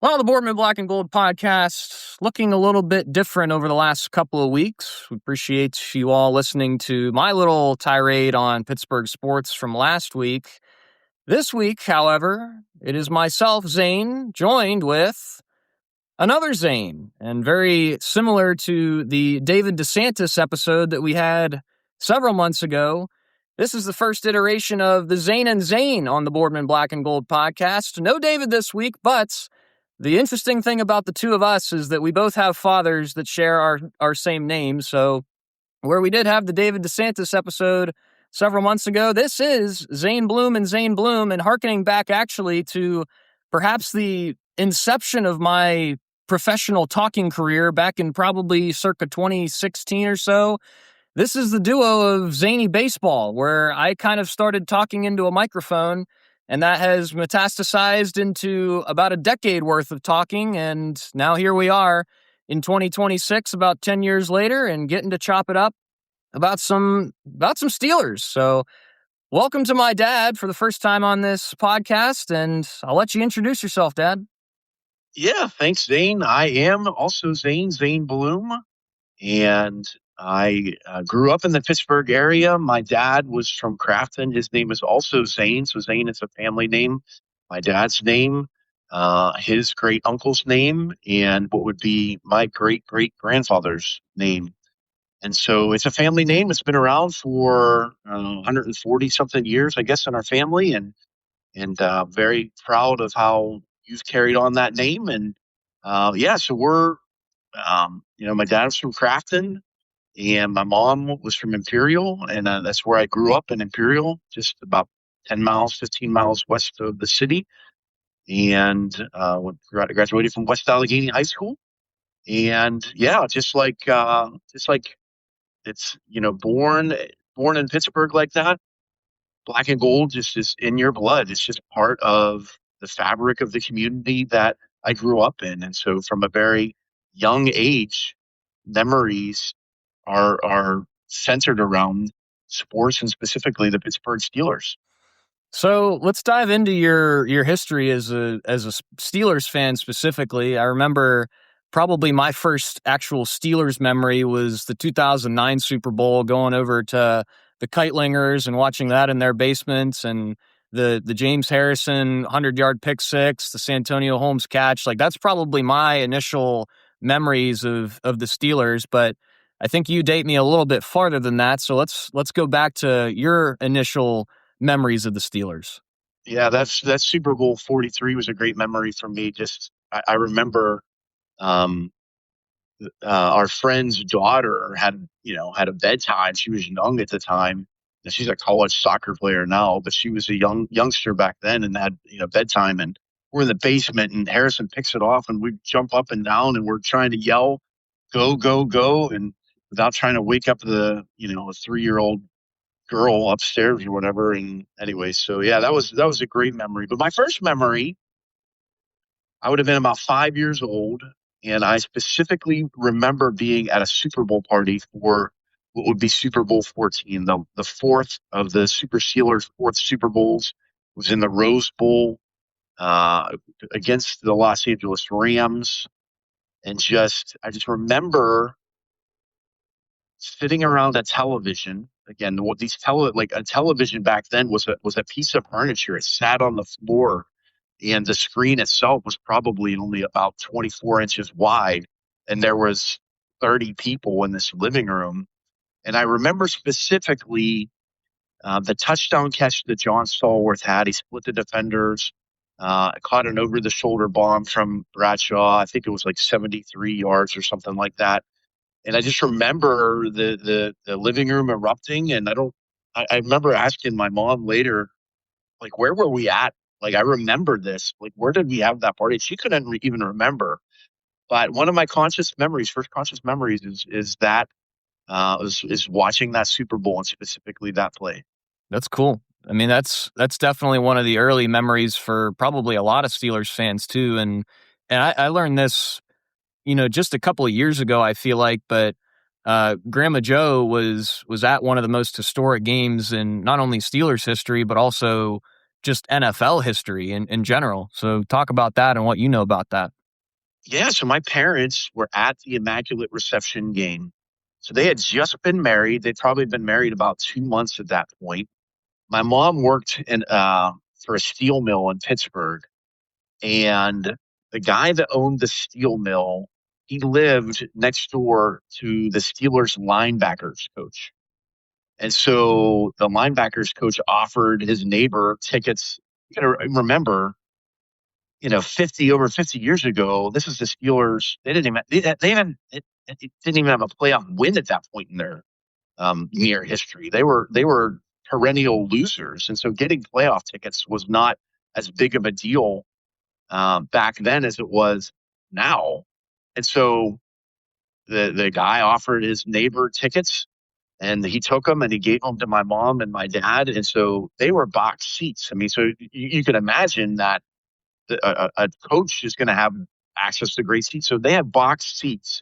Well, the Boardman Black and Gold podcast looking a little bit different over the last couple of weeks. We appreciate you all listening to my little tirade on Pittsburgh sports from last week. This week, however, it is myself, Zane, joined with another Zane, and very similar to the David DeSantis episode that we had several months ago. This is the first iteration of the Zane and Zane on the Boardman Black and Gold podcast. No David this week, but the interesting thing about the two of us is that we both have fathers that share our same name. So where we did have the David DeSantis episode several months ago, this is Zane Bloom and Zane Bloom, and hearkening back actually to perhaps the inception of my professional talking career back in probably circa 2016 or so. This is the duo of Zany Baseball, where I kind of started talking into a microphone, and that has metastasized into about a decade worth of talking. And now here we are in 2026, about 10 years later, and getting to chop it up about some Steelers. So welcome to my dad for the first time on this podcast, and I'll let you introduce yourself, Dad. Yeah, thanks, Zane. I am also Zane Bloom, and I grew up in the Pittsburgh area. My dad was from Crafton. His name is also Zane, so Zane is a family name. My dad's name, his great uncle's name, and what would be my great grandfather's name. And so it's a family name. It's been around for 140 something years, I guess, in our family, and very proud of how you've carried on that name. And so we're, my dad was from Crafton, and my mom was from Imperial, and that's where I grew up in Imperial, just about 10 miles, 15 miles west of the city. And graduated from West Allegheny High School. And yeah, just like it's, born in Pittsburgh like that. Black and gold just is in your blood. It's just part of the fabric of the community that I grew up in. And so from a very young age, memories are centered around sports and specifically the Pittsburgh Steelers. So let's dive into your history as a Steelers fan specifically. I remember probably my first actual Steelers memory was the 2009 Super Bowl, going over to the Kitelingers and watching that in their basements, and the James Harrison 100-yard pick six, the Santonio Holmes catch. Like, that's probably my initial memories of the Steelers, but I think you date me a little bit farther than that. So let's go back to your initial memories of the Steelers. Yeah, that Super Bowl 43 was a great memory for me. I remember our friend's daughter had a bedtime. She was young at the time. And she's a college soccer player now, but she was a youngster back then and had bedtime. And we're in the basement, and Harrison picks it off, and we jump up and down, and we're trying to yell, "Go, go, go!" and without trying to wake up the a 3-year-old girl upstairs or whatever. And anyway, so yeah, that was a great memory. But my first memory, I would have been about 5 years old, and I specifically remember being at a Super Bowl party for what would be Super Bowl 14, the fourth of the Super Steelers' fourth Super Bowls. It was in the Rose Bowl against the Los Angeles Rams, and I just remember sitting around a television. Again, what a television back then was a piece of furniture. It sat on the floor, and the screen itself was probably only about 24 inches wide, and there was 30 people in this living room. And I remember specifically the touchdown catch that John Stallworth had. He split the defenders, caught an over-the-shoulder bomb from Bradshaw. I think it was like 73 yards or something like that. And I just remember the living room erupting. And I remember asking my mom later, like, where were we at? Like, I remember this. Like, where did we have that party? She couldn't even remember. But one of my first conscious memories is that is watching that Super Bowl, and specifically that play. That's cool. I mean, that's definitely one of the early memories for probably a lot of Steelers fans too. And I learned this, just a couple of years ago, I feel like, but Grandma Joe was at one of the most historic games in not only Steelers history, but also just NFL history in general. So talk about that and what you know about that. Yeah, so my parents were at the Immaculate Reception game. So they had just been married. They'd probably been married about 2 months at that point. My mom worked in for a steel mill in Pittsburgh, and the guy that owned the steel mill, he lived next door to the Steelers linebackers coach. And so the linebackers coach offered his neighbor tickets. You gotta remember, 50 years ago, this is the Steelers. They didn't even it didn't even have a playoff win at that point in their near history. They were perennial losers, and so getting playoff tickets was not as big of a deal back then as it was now. And so the guy offered his neighbor tickets, and he took them and he gave them to my mom and my dad, and so they were box seats. I mean, so you can imagine that a coach is going to have access to great seats. So they have box seats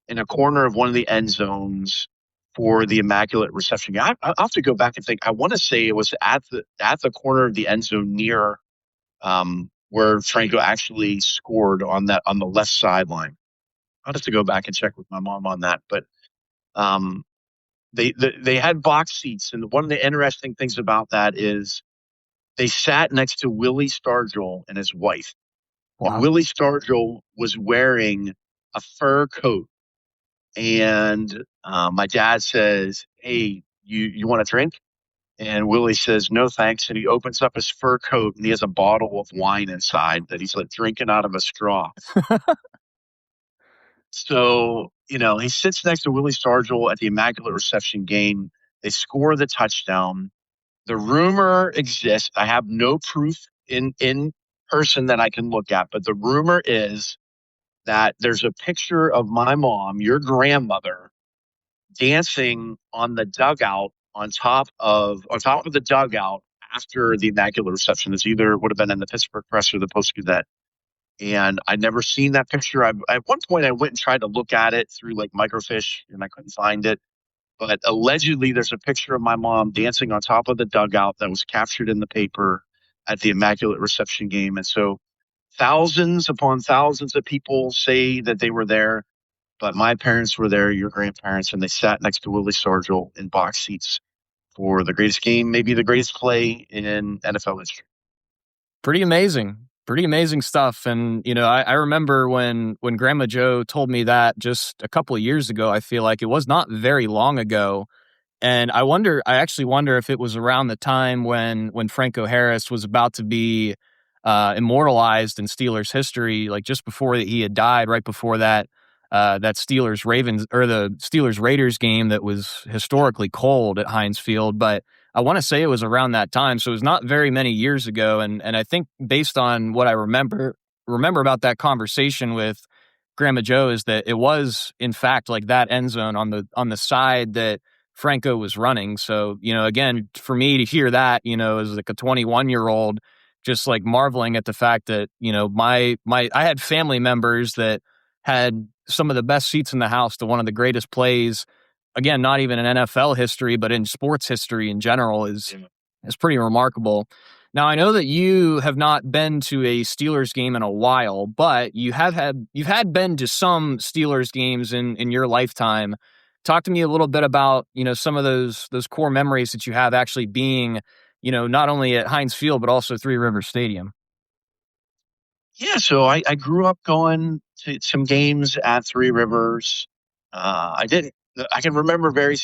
in a corner of one of the end zones for the Immaculate Reception. I'll have to go back and think. I want to say it was at the corner of the end zone near where Franco actually scored on the left sideline. I'll have to go back and check with my mom on that. But um, they had box seats, and one of the interesting things about that is they sat next to Willie Stargell and his wife. And Wow. Willie Stargell was wearing a fur coat. And my dad says, "Hey, you want a drink?" And Willie says, "No, thanks." And he opens up his fur coat and he has a bottle of wine inside that he's like drinking out of a straw. So, he sits next to Willie Stargell at the Immaculate Reception game. They score the touchdown. The rumor exists. I have no proof in person that I can look at, but the rumor is that there's a picture of my mom, your grandmother, dancing on the dugout on top of the dugout after the Immaculate Reception. This either would have been in the Pittsburgh Press or the Post Gazette. And I'd never seen that picture. At one point, I went and tried to look at it through like microfiche, and I couldn't find it. But allegedly, there's a picture of my mom dancing on top of the dugout that was captured in the paper at the Immaculate Reception game. And so thousands upon thousands of people say that they were there, but my parents were there, your grandparents, and they sat next to Willie Stargell in box seats for the greatest game, maybe the greatest play in NFL history. Pretty amazing. Pretty amazing stuff. And, I remember when Grandma Joe told me that just a couple of years ago. I feel like it was not very long ago. And I actually wonder if it was around the time when Franco Harris was about to be immortalized in Steelers history, like just before he had died, right before that Steelers Ravens or the Steelers Raiders game that was historically cold at Heinz Field. But I want to say it was around that time, so it was not very many years ago. And I think based on what I remember about that conversation with Grandma Joe is that it was in fact like that end zone on the side that Franco was running. So, again, for me to hear that, as like a 21-year-old, just like marveling at the fact that, I had family members that had some of the best seats in the house to one of the greatest plays. Again, not even in NFL history, but in sports history in general is pretty remarkable. Now, I know that you have not been to a Steelers game in a while, but you've had been to some Steelers games in your lifetime. Talk to me a little bit about, some of those core memories that you have actually being, not only at Heinz Field, but also Three Rivers Stadium. Yeah, so I grew up going to some games at Three Rivers. I didn't. I can remember very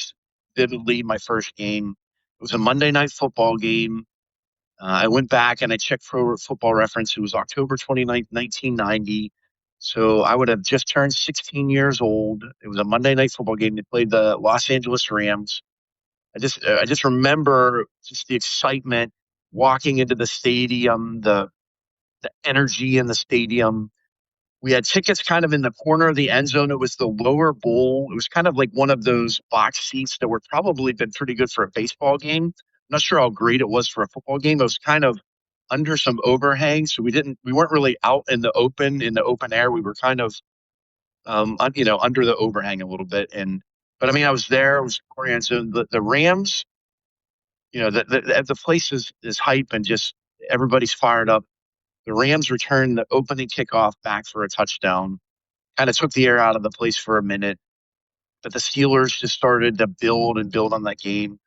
vividly my first game. It was a Monday Night Football game. I went back and I checked Pro Football Reference. It was October 29th, 1990. So I would have just turned 16 years old. It was a Monday Night Football game. They played the Los Angeles Rams. I just remember just the excitement walking into the stadium, the energy in the stadium. We had tickets kind of in the corner of the end zone. It was the lower bowl. It was kind of like one of those box seats that would probably been pretty good for a baseball game. I'm not sure how great it was for a football game. It was kind of under some overhang, so we weren't really out in the open air. We were kind of under the overhang a little bit. But I mean, I was there. I was oriented. The Rams, the place is hype and just everybody's fired up. The Rams returned the opening kickoff back for a touchdown. Kind of took the air out of the place for a minute, but the Steelers just started to build and build on that game.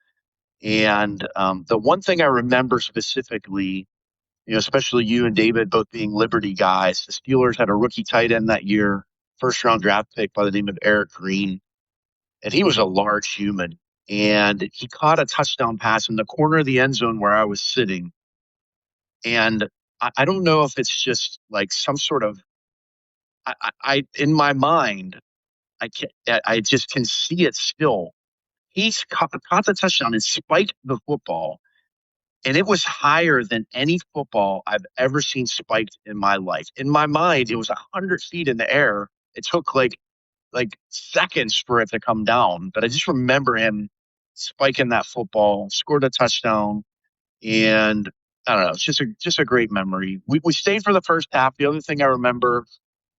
And the one thing I remember specifically, especially you and David both being Liberty guys, the Steelers had a rookie tight end that year, first round draft pick by the name of Eric Green, and he was a large human. And he caught a touchdown pass in the corner of the end zone where I was sitting. And I don't know if it's just like some sort of, in my mind, I just can see it still. He's caught the touchdown and spiked the football, and it was higher than any football I've ever seen spiked in my life. In my mind, it was 100 feet in the air. It took like seconds for it to come down, but I just remember him spiking that football, scored a touchdown, and I don't know. It's just a great memory. We stayed for the first half. The other thing I remember,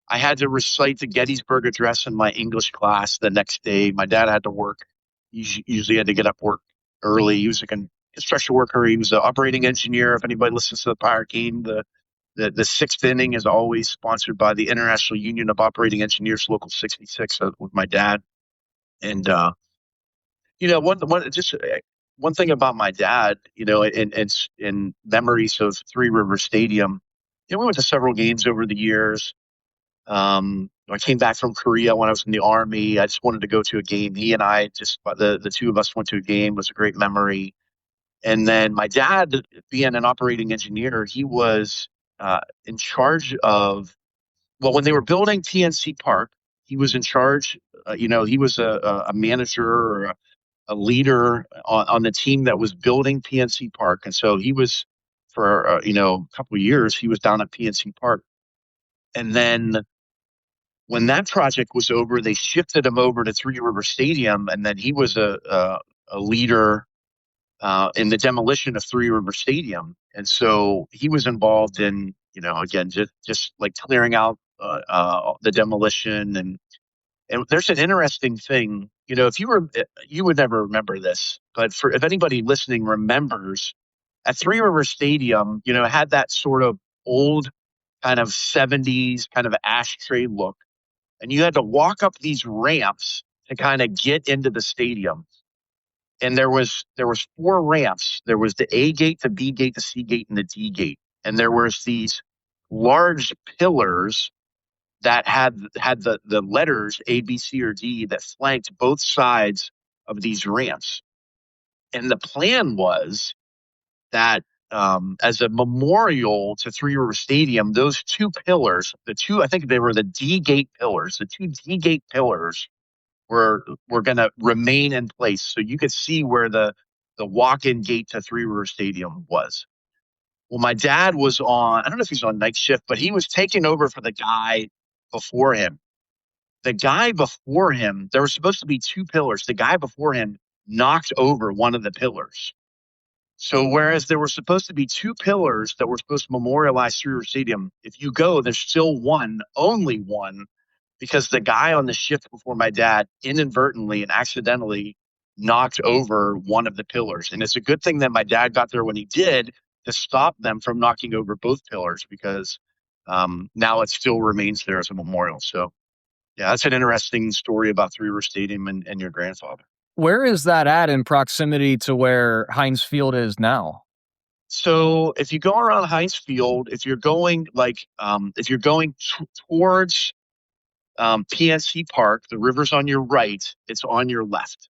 I had to recite the Gettysburg Address in my English class the next day. My dad had to work. He usually had to get up work early. He was a construction worker. He was an operating engineer. If anybody listens to the Pirate Game, the sixth inning is always sponsored by the International Union of Operating Engineers, Local 66, with my dad. And one thing about my dad, in memories of Three River Stadium, we went to several games over the years. I came back from Korea when I was in the Army. I just wanted to go to a game. He and I, just the two of us, went to a game. It was a great memory. And then my dad, being an operating engineer, he was in charge of, well, when they were building PNC Park, he was in charge. He was a manager or a leader on the team that was building PNC Park. And so he was, for a couple of years, he was down at PNC Park. And then when that project was over, they shifted him over to Three River Stadium, and then he was a leader in the demolition of Three River Stadium. And so he was involved in, again, just like clearing out the demolition. And there's an interesting thing, if you would never remember this, but if anybody listening remembers, at Three River Stadium, it had that sort of old kind of 70s kind of ashtray look. And you had to walk up these ramps to kind of get into the stadium. And there was 4 ramps. There was the A gate, the B gate, the C gate, and the D gate. And there was these large pillars that had the letters A, B, C, or D that flanked both sides of these ramps. And the plan was that as a memorial to Three River Stadium, those 2 pillars, I think they were the D gate pillars, the 2 D gate pillars were going to remain in place. So you could see where the walk-in gate to Three River Stadium was. Well, my dad was I don't know if he was on night shift, but he was taking over for the guy before him. The guy before him, there were supposed to be 2 pillars. The guy before him knocked over one of the pillars. So whereas there were supposed to be 2 pillars that were supposed to memorialize Three River Stadium, if you go, there's still one, only one, because the guy on the shift before my dad inadvertently and accidentally knocked over one of the pillars. And it's a good thing that my dad got there when he did to stop them from knocking over both pillars, because now it still remains there as a memorial. So, yeah, that's an interesting story about Three River Stadium and your grandfather. Where is that at in proximity to where Heinz Field is now? So if you go around Heinz Field, if you're going towards PNC Park, the river's on your right, it's on your left.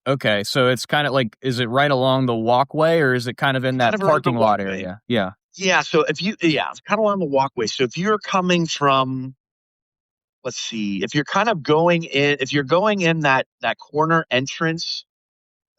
Okay, so it's kind of like, is it right along the walkway, or is it kind of in that parking lot area? Yeah. Yeah, so it's kind of along the walkway. So if you're coming from, let's see, if you're going in that corner entrance,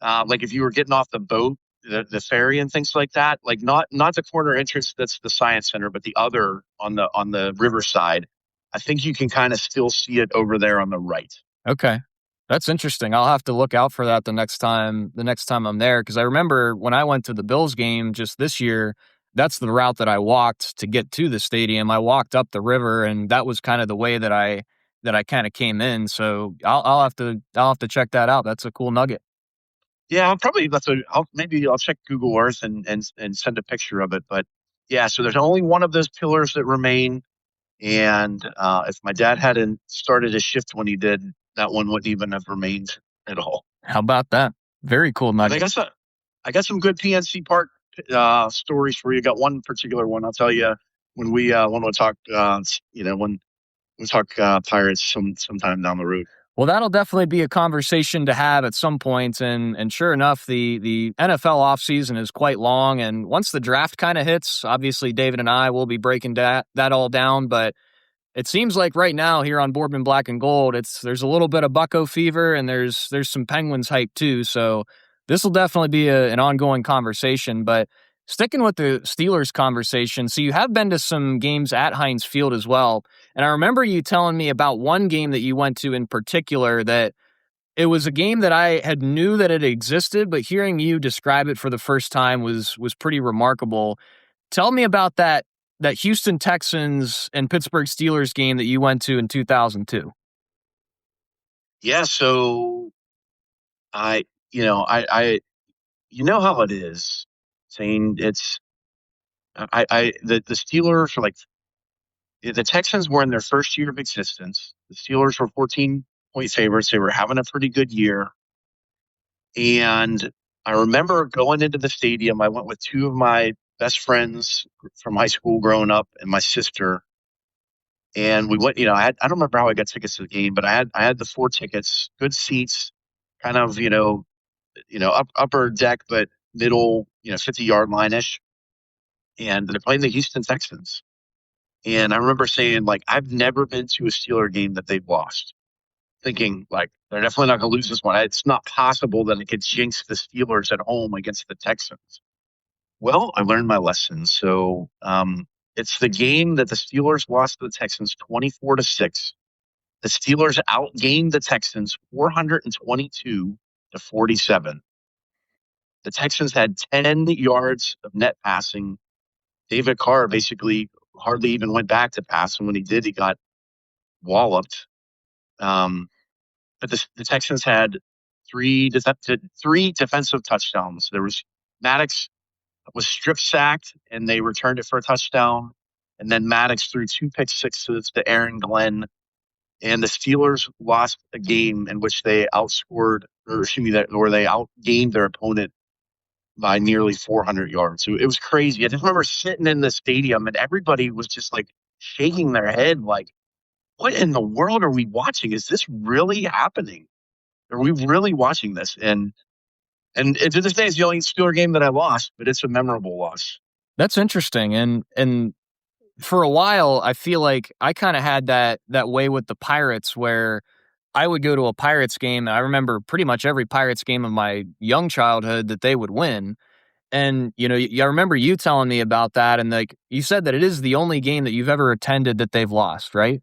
like if you were getting off the boat, the ferry and things like that, like not the corner entrance that's the Science Center, but the other on the riverside, I think you can kind of still see it over there on the right. Okay. That's interesting. I'll have to look out for that the next time I'm there, because I remember when I went to the Bills game just this year, that's the route that I walked to get to the stadium. I walked up the river, and that was kind of the way that I kind of came in. So I'll have to check that out. That's a cool nugget. Yeah, I'll probably maybe I'll check Google Earth and send a picture of it. But yeah, so there's only one of those pillars that remain. And if my dad hadn't started his shift when he did, that one wouldn't even have remained at all. How about that? Very cool But nugget. I got some good PNC Park stories for you. Got one particular one I'll tell you when we talk. When we talk Pirates sometime down the road. Well, that'll definitely be a conversation to have at some point, and sure enough, the NFL offseason is quite long, and once the draft kind of hits, obviously David and I will be breaking that all down, but it seems like right now here on Boardman Black and Gold, there's a little bit of Bucko fever and there's some Penguins hype too. So this will definitely be an ongoing conversation. But sticking with the Steelers conversation, so you have been to some games at Heinz Field as well, and I remember you telling me about one game that you went to in particular that it was a game that I had knew that it existed, but hearing you describe it for the first time was pretty remarkable. Tell me about that Houston Texans and Pittsburgh Steelers game that you went to in 2002. Yeah, so I I you know how it is, saying it's the Steelers are like the Texans were in their first year of existence. The Steelers were 14-point favorites. They were having a pretty good year. And I remember going into the stadium. I went with two of my best friends from high school growing up and my sister. And we went, I don't remember how I got tickets to the game, but I had the four tickets, good seats, kind of, upper deck, but middle, 50-yard line ish. And they're playing the Houston Texans. And I remember saying, like, I've never been to a Steeler game that they've lost. Thinking, like, they're definitely not going to lose this one. It's not possible that it could jinx the Steelers at home against the Texans. Well, I learned my lesson. So it's the game that the Steelers lost to the Texans 24-6. The Steelers outgained the Texans 422-47. The Texans had 10 yards of net passing. David Carr basically hardly even went back to pass, and when he did, he got walloped. But the Texans had three defensive touchdowns. There was Maddox was strip sacked, and they returned it for a touchdown. And then Maddox threw two pick sixes to Aaron Glenn. And the Steelers lost a game in which they outscored, or excuse me, where they outgained their opponent by nearly 400 yards. So it was crazy. I just remember sitting in the stadium and everybody was just like shaking their head, like, what in the world are we watching? Is this really happening? Are we really watching this? And to this day, it's the only Steeler game that I lost, but it's a memorable loss. That's interesting. And for a while, I feel like I kind of had that way with the Pirates where I would go to a Pirates game. I remember pretty much every Pirates game of my young childhood that they would win. And, I remember you telling me about that. And like you said that it is the only game that you've ever attended that they've lost, right?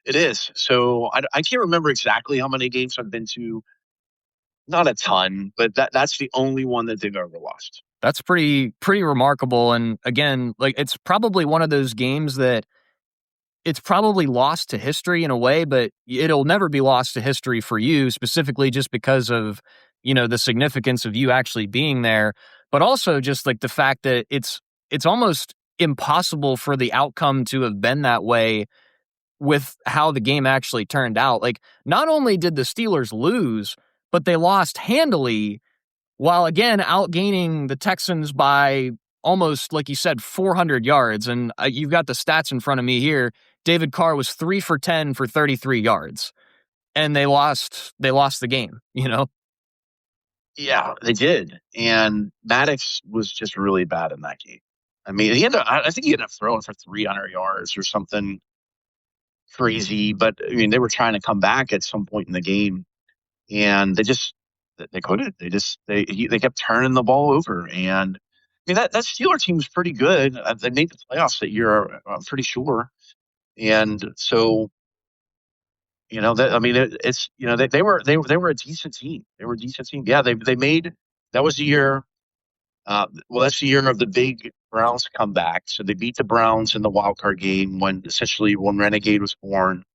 It is. So I can't remember exactly how many games I've been to. Not a ton, but that's the only one that they've ever lost. That's pretty remarkable. And again, like it's probably one of those games that it's probably lost to history in a way, but it'll never be lost to history for you specifically just because of, the significance of you actually being there, but also just like the fact that it's almost impossible for the outcome to have been that way with how the game actually turned out. Like not only did the Steelers lose, but they lost handily while again outgaining the Texans by almost, like you said, 400 yards. And you've got the stats in front of me here. David Carr was 3 for 10 for 33 yards, and they lost the game, Yeah, they did. And Maddox was just really bad in that game. I mean, I think he ended up throwing for 300 yards or something crazy. But I mean, they were trying to come back at some point in the game, and they couldn't. They kept turning the ball over. And I mean, that Steeler team was pretty good. They made the playoffs that year, I'm pretty sure. And so, I mean, it's they were a decent team. They were a decent team. Yeah, they made that was the year. Well, that's the year of the big Browns comeback. So they beat the Browns in the wild card game when Renegade was born,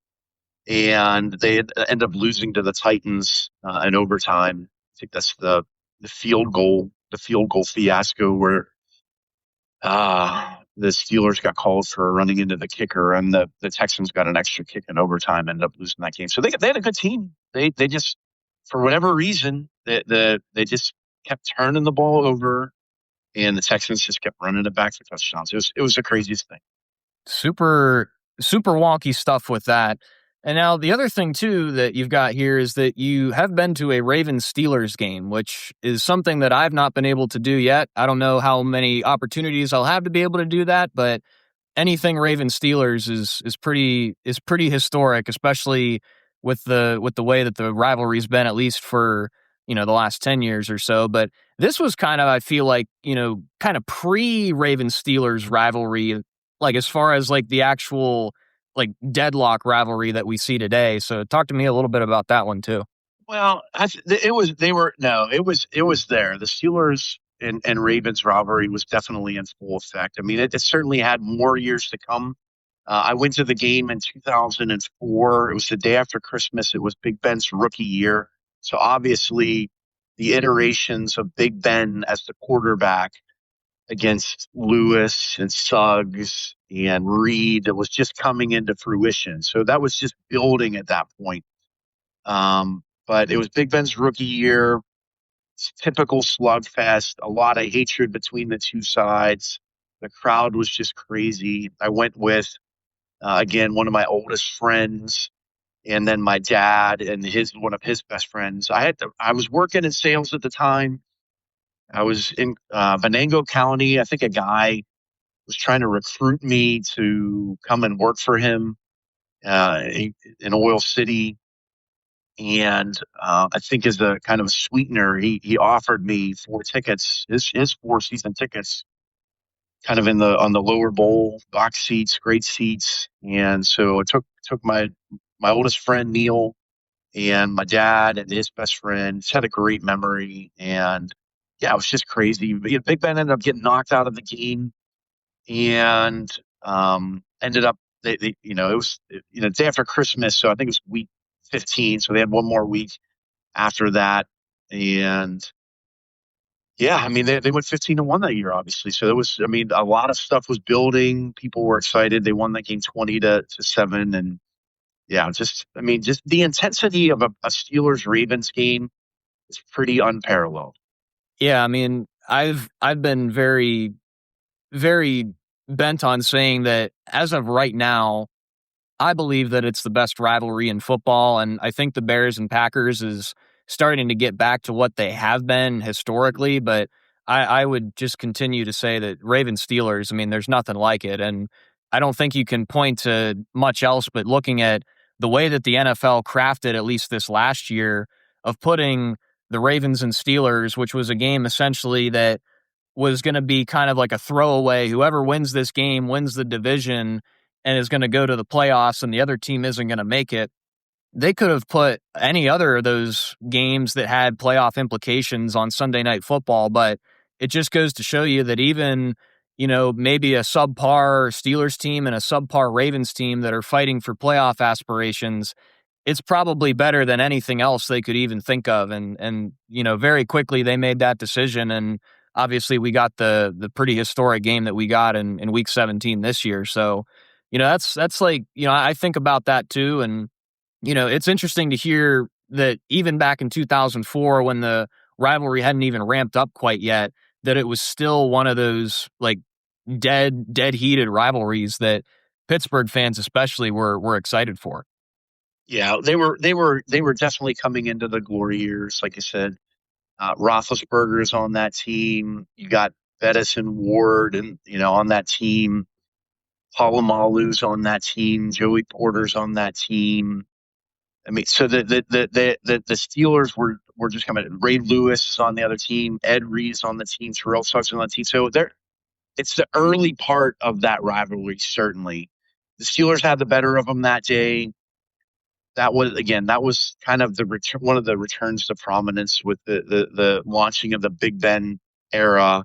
and they ended up losing to the Titans in overtime think that's the field goal fiasco where the Steelers got called for running into the kicker, and the Texans got an extra kick in overtime, ended up losing that game. So they had a good team. They just, for whatever reason, they just kept turning the ball over, and the Texans just kept running it back for touchdowns. It was the craziest thing. Super, super wonky stuff with that. And now the other thing too that you've got here is that you have been to a Ravens Steelers game, which is something that I've not been able to do yet. I don't know how many opportunities I'll have to be able to do that, but anything Ravens Steelers is pretty historic, especially with the way that the rivalry's been, at least for the last 10 years or so. But this was kind of, I feel like, kind of pre Ravens Steelers rivalry, like as far as like the actual like deadlock rivalry that we see today. So talk to me a little bit about that one too. Well, it was they were no, it was there. The Steelers and Ravens rivalry was definitely in full effect. I mean, it certainly had more years to come. I went to the game in 2004. It was the day after Christmas. It was Big Ben's rookie year. So obviously, the iterations of Big Ben as the quarterback against Lewis and Suggs and Reed that was just coming into fruition. So that was just building at that point. But it was Big Ben's rookie year. It's typical slugfest, a lot of hatred between the two sides. The crowd was just crazy. I went with, again, one of my oldest friends, and then my dad and one of his best friends. I was working in sales at the time. I was in Venango County. I think a guy was trying to recruit me to come and work for him in Oil City. And I think as a kind of a sweetener, he offered me 4 tickets, his 4 season tickets, kind of on the lower bowl box seats, great seats. And so I took my oldest friend Neil and my dad and his best friend. Just had a great memory, and yeah, it was just crazy. But, Big Ben ended up getting knocked out of the game, and ended up it was day after Christmas, so I think it was week 15. So they had one more week after that, and yeah, I mean they went 15-1 that year, obviously. So there was, I mean, a lot of stuff was building. People were excited. They won that game 20-7, and yeah, just the intensity of a Steelers Ravens game is pretty unparalleled. Yeah, I mean, I've been very, very bent on saying that as of right now, I believe that it's the best rivalry in football, and I think the Bears and Packers is starting to get back to what they have been historically. But I would just continue to say that Ravens Steelers, I mean, there's nothing like it, and I don't think you can point to much else. But looking at the way that the NFL crafted, at least this last year, of putting the Ravens and Steelers, which was a game essentially that was going to be kind of like a throwaway. Whoever wins this game wins the division and is going to go to the playoffs, and the other team isn't going to make it. They could have put any other of those games that had playoff implications on Sunday Night Football, but it just goes to show you that even, maybe a subpar Steelers team and a subpar Ravens team that are fighting for playoff aspirations, it's probably better than anything else they could even think of. And very quickly they made that decision. And obviously we got the pretty historic game that we got in week 17 this year. So, that's like, I think about that too. And, it's interesting to hear that even back in 2004, when the rivalry hadn't even ramped up quite yet, that it was still one of those like dead heated rivalries that Pittsburgh fans especially were excited for. Yeah, they were definitely coming into the glory years. Like I said, Roethlisberger's on that team. You got Bettis and Ward, and on that team. Palomalu's on that team. Joey Porter's on that team. I mean, so the Steelers were just coming. Ray Lewis is on the other team. Ed Reed's on the team. Terrell Suggs on the team. So it's the early part of that rivalry. Certainly, the Steelers had the better of them that day. That was kind of one of the returns to prominence with the launching of the Big Ben era.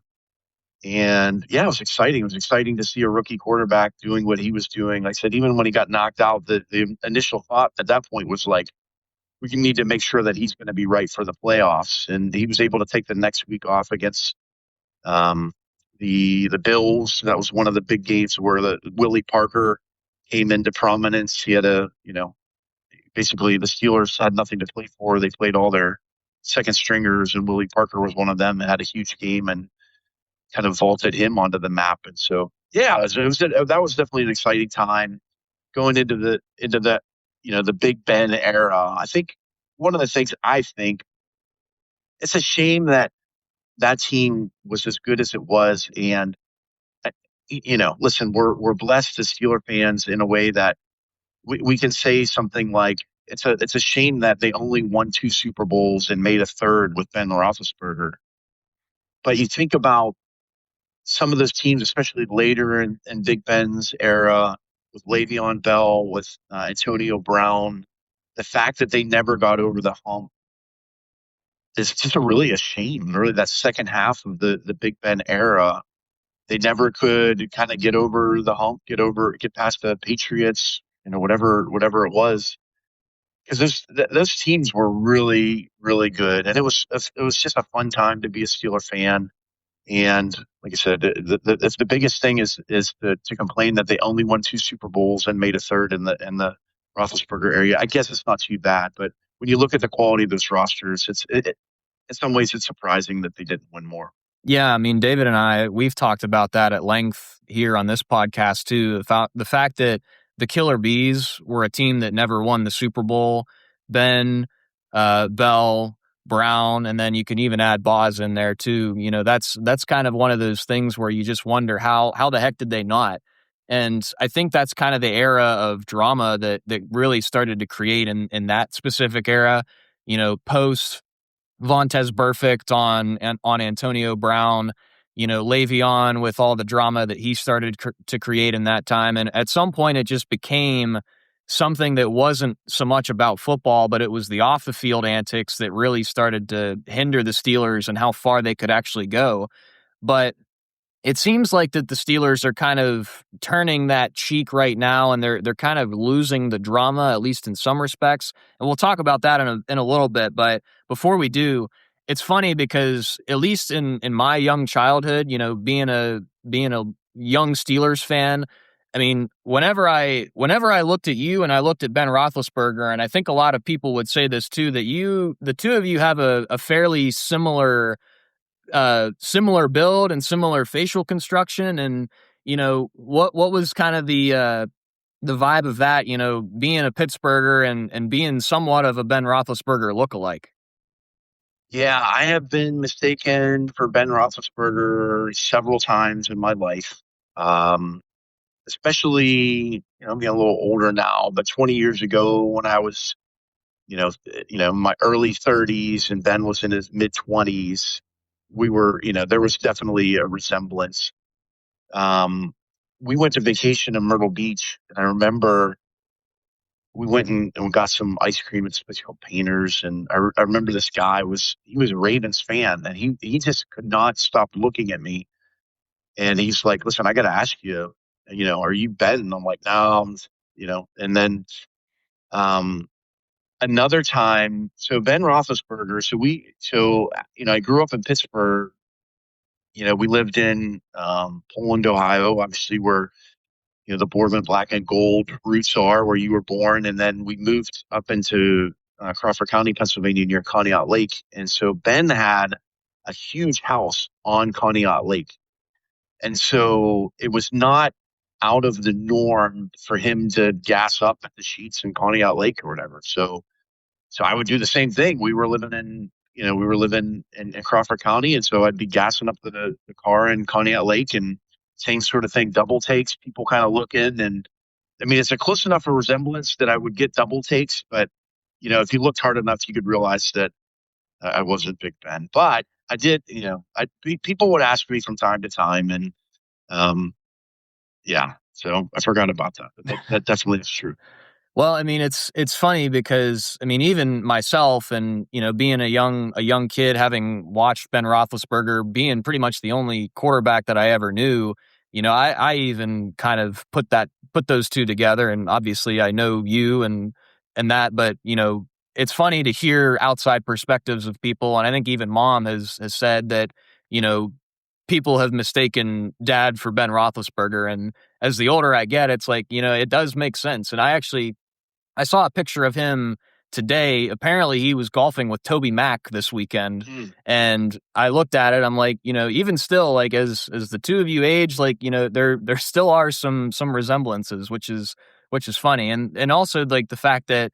And yeah, it was exciting. It was exciting to see a rookie quarterback doing what he was doing. Like I said, even when he got knocked out, the initial thought at that point was like, we need to make sure that he's going to be right for the playoffs. And he was able to take the next week off against um, the Bills. That was one of the big games where the Willie Parker came into prominence. He had basically the Steelers had nothing to play for. They played all their second stringers, and Willie Parker was one of them. That had a huge game and kind of vaulted him onto the map. And so, yeah, that was definitely an exciting time going into the the Big Ben era. I think one of the things I think it's a shame that that team was as good as it was, and listen, we're blessed as Steeler fans in a way that we can say something like it's a shame that they only won two Super Bowls and made a third with Ben Roethlisberger. But you think about some of those teams, especially later in Big Ben's era, with Le'Veon Bell, with Antonio Brown, the fact that they never got over the hump is just really a shame. Really, that second half of the Big Ben era, they never could kind of get over the hump, get past the Patriots, whatever it was, because those teams were really really good, and it was just a fun time to be a Steeler fan. And like I said, the biggest thing is to complain that they only won two Super Bowls and made a third in the Roethlisberger area. I guess it's not too bad, but when you look at the quality of those rosters, in some ways it's surprising that they didn't win more. Yeah, I mean, David and I, we've talked about that at length here on this podcast too. The fact that the Killer Bees were a team that never won the Super Bowl. Ben, Bell, Brown, and then you can even add Boz in there too. That's kind of one of those things where you just wonder how the heck did they not? And I think that's kind of the era of drama that really started to create in that specific era. Post Vontez Burfict on Antonio Brown, Le'Veon with all the drama that he started to create in that time. And at some point, it just became something that wasn't so much about football, but it was the off the field antics that really started to hinder the Steelers and how far they could actually go. But it seems like that the Steelers are kind of turning that cheek right now, and they're kind of losing the drama, at least in some respects. And we'll talk about that in a little bit. But before we do, it's funny because at least in my young childhood, being a young Steelers fan, I mean, whenever I looked at you and I looked at Ben Roethlisberger, and I think a lot of people would say this too, that the two of you have a fairly similar build and similar facial construction. And what was kind of the vibe of that, being a Pittsburgher and being somewhat of a Ben Roethlisberger lookalike? Yeah, I have been mistaken for Ben Roethlisberger several times in my life. Um, Especially, I'm getting a little older now, but 20 years ago when I was, in my early 30s and Ben was in his mid 20s, there was definitely a resemblance. Um, we went to vacation in Myrtle Beach, and I remember we went and we got some ice cream at this place called Painters, and I remember this guy he was a Ravens fan, and he just could not stop looking at me, and he's like, "Listen, I got to ask you, are you Ben?" And I'm like, "No," and then um, another time, so Ben Roethlisberger, I grew up in Pittsburgh. We lived in Poland, Ohio, obviously where the Boardman black and gold roots are, where you were born, and then we moved up into Crawford County, Pennsylvania, near Conneaut Lake, and so Ben had a huge house on Conneaut Lake, and so it was not out of the norm for him to gas up at the Sheets in Conneaut Lake or whatever. So I would do the same thing. We were living in Crawford County, and so I'd be gassing up the car in Conneaut Lake, and same sort of thing, double takes, people kind of look in, and I mean, it's a close enough a resemblance that I would get double takes, but if you looked hard enough, you could realize that I wasn't Big Ben. But I did, people would ask me from time to time, and um, yeah, so I forgot about that. But that definitely is true. Well, I mean, it's funny because I mean, even myself and being a young kid, having watched Ben Roethlisberger, being pretty much the only quarterback that I ever knew, I even kind of put those two together, and obviously I know you and that, but it's funny to hear outside perspectives of people, and I think even mom has said that, you know, people have mistaken dad for Ben Roethlisberger, and as the older I get, it's like, you know, it does make sense. And I saw a picture of him today. Apparently, he was golfing with Toby Mack this weekend, Mm. and I looked at it. I'm like, you know, even still, like as the two of you age, like, you know, there still are some resemblances, which is funny, and also like the fact that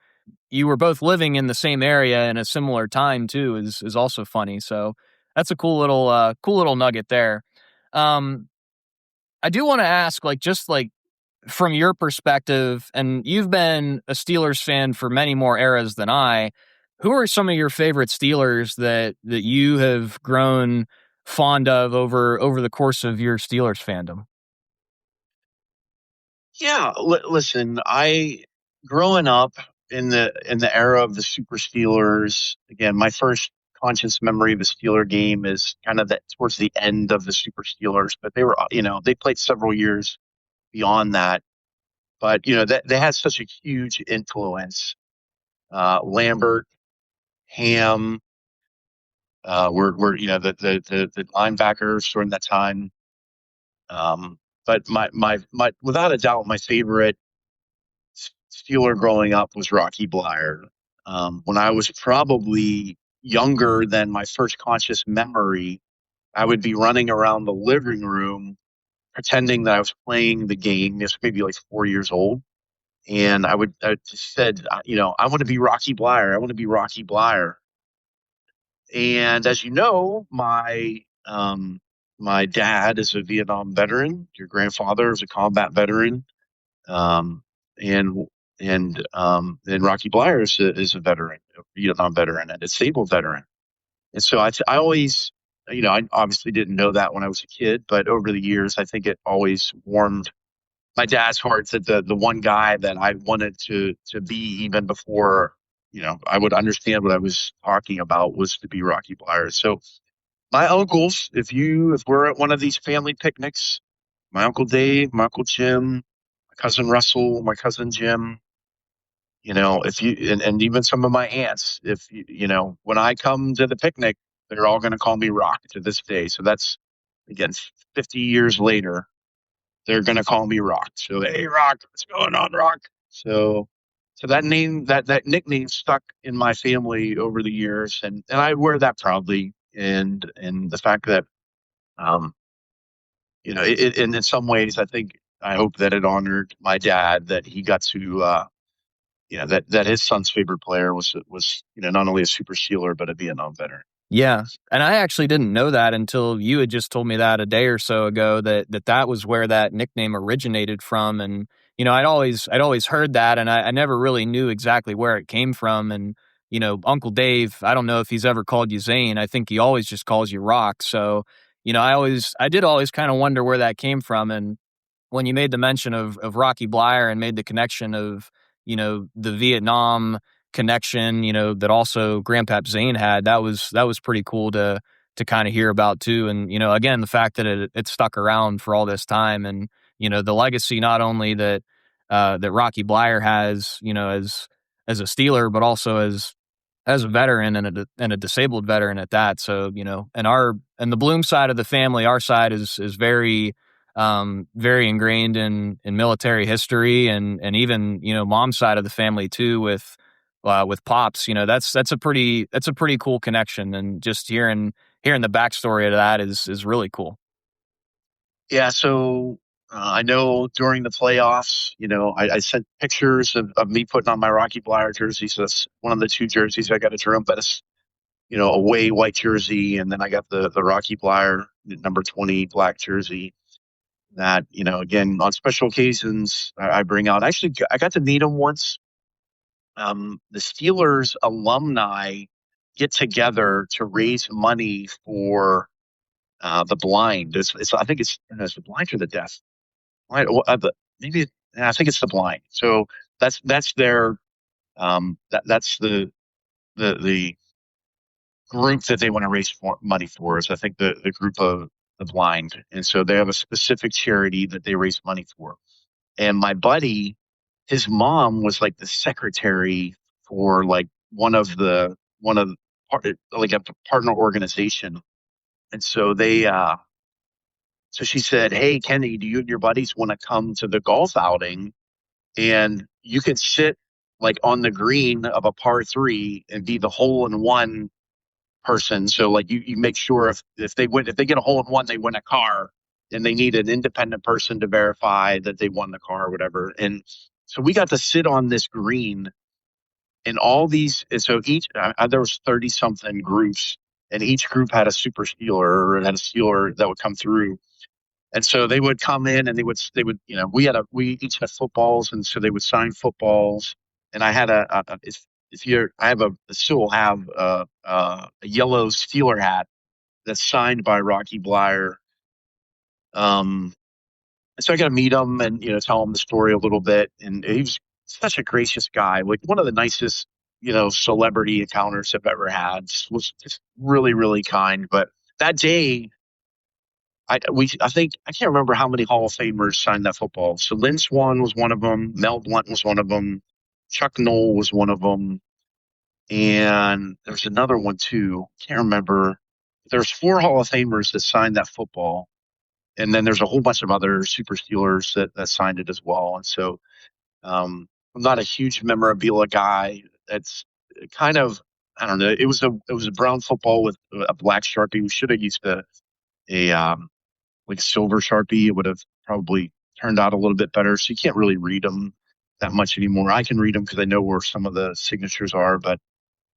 you were both living in the same area in a similar time too is also funny. So that's a cool little nugget there. Um, I do want to ask, like, just like from your perspective, and you've been a Steelers fan for many more eras than I, who are some of your favorite Steelers that you have grown fond of over the course of your Steelers fandom? Yeah, listen, I growing up in the era of the Super Steelers. Again, my first conscious memory of a Steeler game is kind of that towards the end of the Super Steelers, but they were, they played several years beyond that. But that they had such a huge influence. Lambert, Ham, were the linebackers during that time. But my without a doubt, my favorite Steeler growing up was Rocky Blyer. When I was probably younger than my first conscious memory, I would be running around the living room pretending that I was playing the game. This maybe like 4 years old, and I just said, I want to be Rocky Blyer. I want to be Rocky Blyer. And as you know, my dad is a Vietnam veteran. Your grandfather is a combat veteran. Um, and and Rocky Blyer is a veteran, a Vietnam veteran, and a disabled veteran. And so I always, I obviously didn't know that when I was a kid, but over the years, I think it always warmed my dad's heart that the one guy that I wanted to be even before I would understand what I was talking about was to be Rocky Blyer. So my uncles, if we're at one of these family picnics, my uncle Dave, my uncle Jim, my cousin Russell, my cousin Jim, if you and even some of my aunts, if when I come to the picnic, they're all going to call me Rock to this day. So that's again 50 years later, they're going to call me Rock. So hey, Rock, what's going on, Rock? So that name, that nickname stuck in my family over the years, and I wear that proudly. And the fact that um, and in some ways, I hope that it honored my dad that he got to, that his son's favorite player was not only a super Steeler but a Vietnam veteran. Yeah, and I actually didn't know that until you had just told me that a day or so ago that was where that nickname originated from. And you know, I'd always heard that, and I never really knew exactly where it came from. And you know, Uncle Dave, I don't know if he's ever called you Zane. I think he always just calls you Rock. So you know, I did always kind of wonder where that came from. And when you made the mention of Rocky Blyer and made the connection of, you know, the Vietnam connection, you know, that also Grandpap Zane had, that was pretty cool to kind of hear about too. And, you know, again, the fact that it stuck around for all this time, and, you know, the legacy not only that Rocky Blyer has, you know, as a Steeler, but also as a veteran and a disabled veteran at that. So, you know, and the Bloom side of the family, our side is very ingrained in military history, and even, you know, mom's side of the family too with pops. You know, that's a pretty cool connection, and just hearing the backstory of that is really cool. Yeah, so I know during the playoffs, I sent pictures of me putting on my Rocky Blyer jersey. So that's one of the two jerseys I got at Jerome Bettis, away white jersey, and then I got the Rocky Blyer number 20 black jersey. That again on special occasions I bring out. Actually, I got to meet him once. The Steelers alumni get together to raise money for the blind. I think it's the blind or the deaf. Maybe I think it's the blind. So that's their that's the group that they want to raise money for. Is I think the group of the blind, and so they have a specific charity that they raise money for. And my buddy, his mom was like the secretary for like one of like a partner organization. And so so she said, "Hey, Kenny, do you and your buddies want to come to the golf outing? And you could sit like on the green of a par three and be the hole in one person. So like you make sure if they get a hole in one, they win a car, and they need an independent person to verify that they won the car or whatever." And so we got to sit on this green, and all these. And so there was 30 something groups, and each group had a super stealer or had a stealer that would come through. And so they would come in and they would we each had footballs, and so they would sign footballs. And I had if you're I have a still have a yellow Steeler hat that's signed by Rocky Blyer. Um, so I got to meet him and tell him the story a little bit. And he was such a gracious guy, like one of the nicest celebrity encounters I've ever had. Was just really really kind. But that day I think I can't remember how many Hall of Famers signed that football. So Lynn Swan was one of them. Mel Blount was one of them. Chuck Noll was one of them, and there's another one too. Can't remember. There's four Hall of Famers that signed that football, and then there's a whole bunch of other Super Steelers that signed it as well. And so I'm not a huge memorabilia guy. It's kind of I don't know. It was a brown football with a black sharpie. We should have used a like a silver Sharpie. It would have probably turned out a little bit better. So you can't really read them that much anymore. I can read them because I know where some of the signatures are, but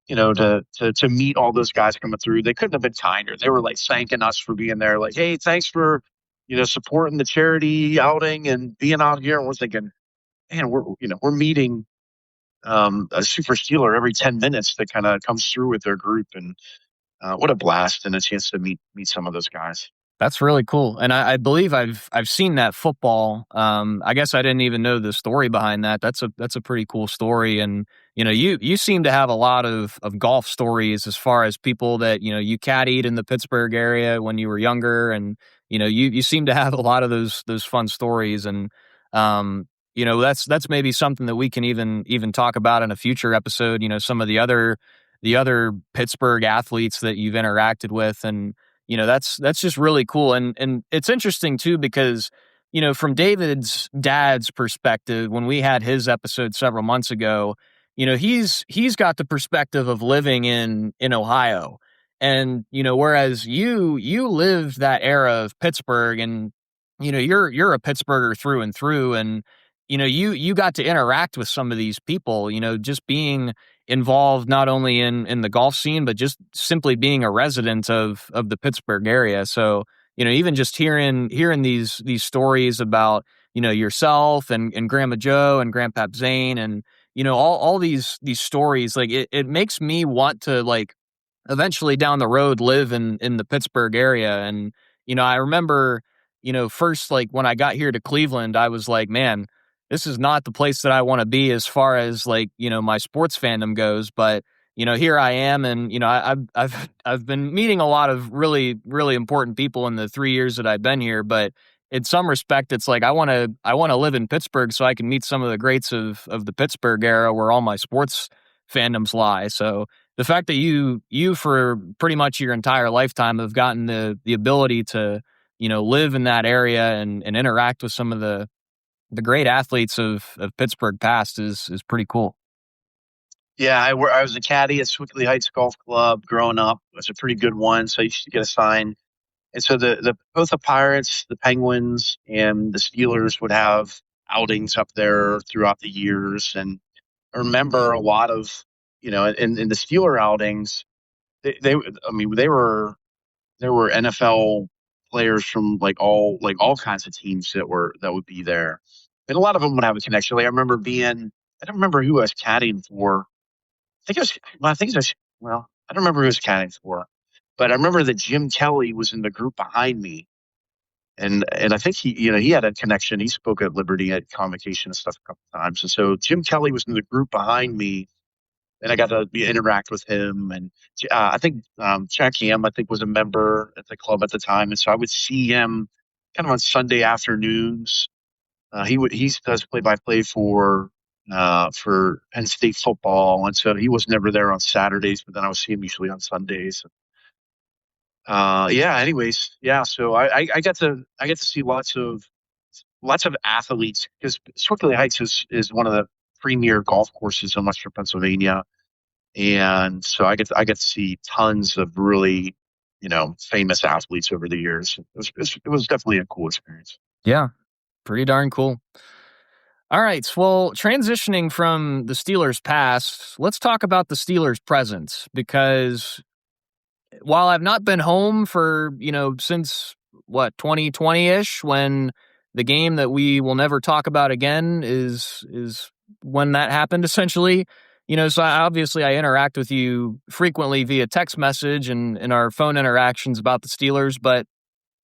to meet all those guys coming through, they couldn't have been kinder. They were like thanking us for being there. Like, hey, thanks for supporting the charity outing and being out here. And we're thinking, man, we're meeting a super stealer every 10 minutes that kind of comes through with their group, and what a blast and a chance to meet some of those guys. That's really cool, and I believe I've seen that football. I guess I didn't even know the story behind that. That's a pretty cool story, and you seem to have a lot of golf stories as far as people that you caddied in the Pittsburgh area when you were younger, and you seem to have a lot of those fun stories, and that's maybe something that we can even talk about in a future episode. Some of the other Pittsburgh athletes that you've interacted with, and that's just really cool. And it's interesting too, because, from David's dad's perspective, when we had his episode several months ago, he's got the perspective of living in Ohio. And, whereas you lived that era of Pittsburgh, and, you're a Pittsburgher through and through. And, you got to interact with some of these people, just being involved not only in the golf scene, but just simply being a resident of the Pittsburgh area. So, even just hearing these stories about, yourself and Grandma Joe and Grandpa Zane, and, all these stories, like it makes me want to, like, eventually down the road live in the Pittsburgh area. And, I remember, first, like, when I got here to Cleveland, I was like, man, this is not the place that I want to be as far as, like, my sports fandom goes. But, here I am, and, I've been meeting a lot of really, really important people in the 3 years that I've been here. But in some respect, it's like, I want to live in Pittsburgh so I can meet some of the greats of the Pittsburgh era where all my sports fandoms lie. So the fact that you for pretty much your entire lifetime have gotten the ability to, live in that area and interact with some of the great athletes of Pittsburgh past is pretty cool. Yeah, I was a caddy at Swickley Heights Golf Club growing up. It was a pretty good one, so I used to get assigned. And so the both the Pirates, the Penguins, and the Steelers would have outings up there throughout the years. And I remember a lot of in the Steeler outings, I mean there were NFL players from all kinds of teams that would be there, and a lot of them would have a connection. Like I don't remember who I was caddying for. I think it was well, I think it was well, I don't remember who I was caddying for, but I remember that Jim Kelly was in the group behind me, and I think he had a connection. He spoke at Liberty at convocation and stuff a couple times, and so Jim Kelly was in the group behind me, and I got to interact with him. And I think Jack Ham, I think, was a member at the club at the time, and so I would see him kind of on Sunday afternoons. He does play by play for. for Penn State football, and so he was never there on Saturdays, but then I would see him usually on Sundays. Yeah. Anyways, yeah. So I get to see lots of athletes because Sewickley Heights is one of the premier golf courses in Western Pennsylvania, and so I get to see tons of really famous athletes over the years. It was definitely a cool experience. Yeah, pretty darn cool. All right. Well, transitioning from the Steelers' past, let's talk about the Steelers' present because while I've not been home for, since what, 2020-ish, when the game that we will never talk about again is when that happened essentially. So obviously I interact with you frequently via text message and in our phone interactions about the Steelers, but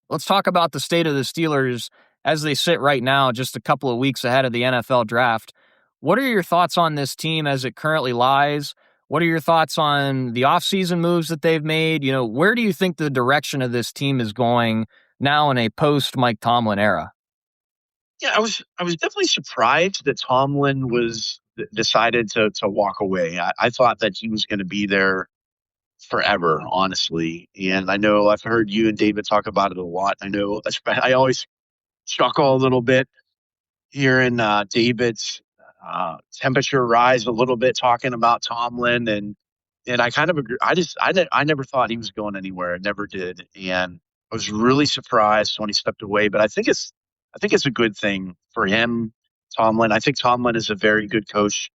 let's talk about the state of the Steelers as they sit right now, just a couple of weeks ahead of the NFL draft. What are your thoughts on this team as it currently lies? What are your thoughts on the offseason moves that they've made? Where do you think the direction of this team is going now in a post Mike Tomlin era? Yeah, I was definitely surprised that Tomlin was decided to walk away. I thought that he was going to be there forever, honestly. And I know I've heard you and David talk about it a lot. I know I always chuckle a little bit hearing David's temperature rise a little bit talking about Tomlin, and I kind of agree. I never thought he was going anywhere. I never did, and I was really surprised when he stepped away. But I think it's a good thing for him, Tomlin. I think Tomlin is a very good coach.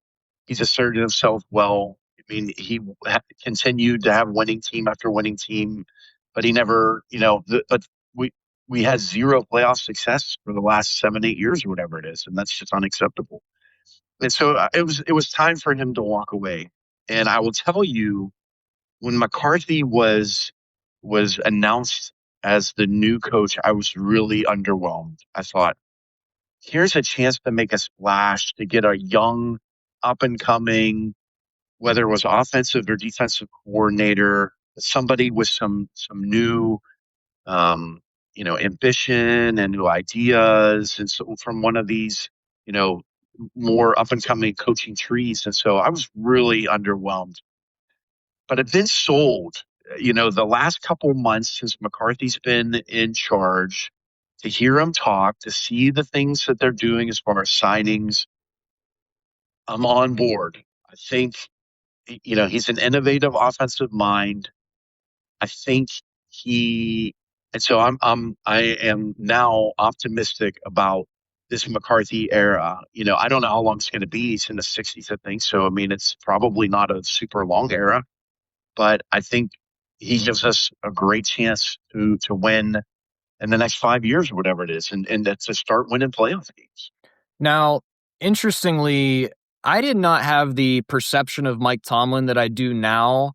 He's asserted himself well. I mean, continued to have winning team after winning team, but he never, but we we had zero playoff success for the last 7, 8 years or whatever it is, and that's just unacceptable. And so it was time for him to walk away. And I will tell you, when McCarthy was announced as the new coach, I was really underwhelmed. I thought, here's a chance to make a splash, to get a young, up and coming, whether it was offensive or defensive coordinator, somebody with some new ambition and new ideas, and so from one of these, you know, more up and coming coaching trees. And so I was really underwhelmed. But I've been sold, the last couple months since McCarthy's been in charge, to hear him talk, to see the things that they're doing as far as signings. I'm on board. I think, he's an innovative offensive mind. I think he, and so I am now optimistic about this McCarthy era. I don't know how long it's going to be. He's in the 60s, I think. So, I mean, it's probably not a super long era, but I think he gives us a great chance to win in the next 5 years or whatever it is, and to start winning playoff games. Now, interestingly, I did not have the perception of Mike Tomlin that I do now.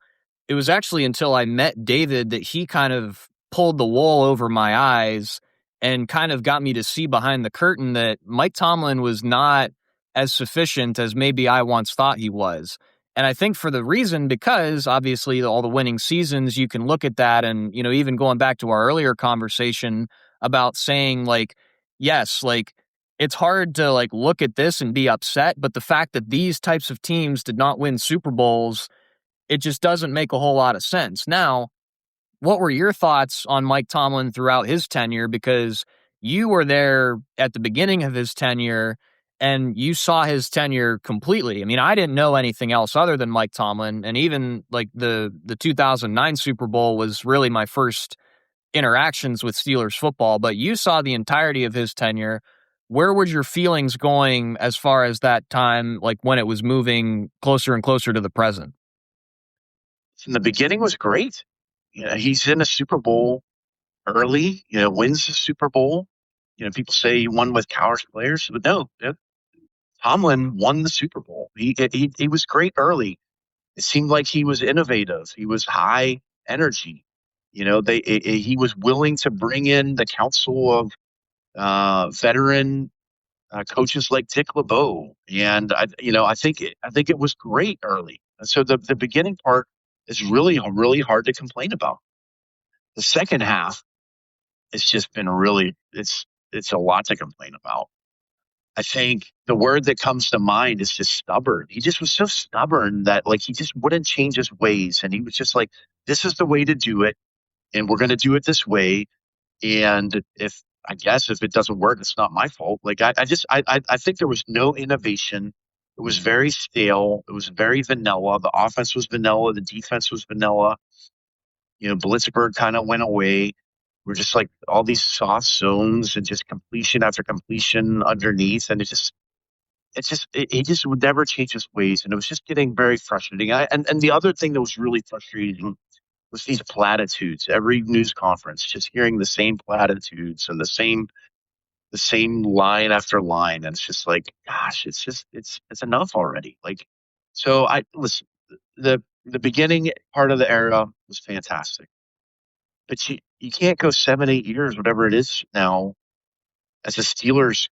It was actually until I met David that he kind of pulled the wool over my eyes and kind of got me to see behind the curtain that Mike Tomlin was not as sufficient as maybe I once thought he was. And I think for the reason, because obviously all the winning seasons, you can look at that and, even going back to our earlier conversation about saying like, yes, like it's hard to like look at this and be upset, but the fact that these types of teams did not win Super Bowls, it just doesn't make a whole lot of sense. Now, what were your thoughts on Mike Tomlin throughout his tenure? Because you were there at the beginning of his tenure and you saw his tenure completely. I mean, I didn't know anything else other than Mike Tomlin, and even like the 2009 Super Bowl was really my first interactions with Steelers football, but you saw the entirety of his tenure. Where were your feelings going as far as that time, like when it was moving closer and closer to the present? In the beginning was great. He's in a Super Bowl early, wins the Super Bowl. People say he won with coward players, but no, Tomlin won the Super Bowl. He was great early. It seemed like he was innovative. He was high energy. He was willing to bring in the council of veteran coaches like Dick LeBeau, and I think it was great early. And so the beginning part is really hard to complain about. The second half, it's just been really it's a lot to complain about. I think the word that comes to mind is just stubborn. He just was so stubborn that like he just wouldn't change his ways, and he was just like, "This is the way to do it, and we're going to do it this way." And if I guess if it doesn't work, it's not my fault. Like I think there was no innovation. It was very stale. It was very vanilla. The offense was vanilla. The defense was vanilla. Blitzburg kind of went away. We're just like all these soft zones and just completion after completion underneath, and he just would never change his ways, and it was just getting very frustrating. And the other thing that was really frustrating was these platitudes. Every news conference, just hearing the same platitudes and the same line after line, and it's just like, gosh, it's enough already. Like, so I listen. The beginning part of the era was fantastic, but you can't go 7 8 years, whatever it is now, as a Steelers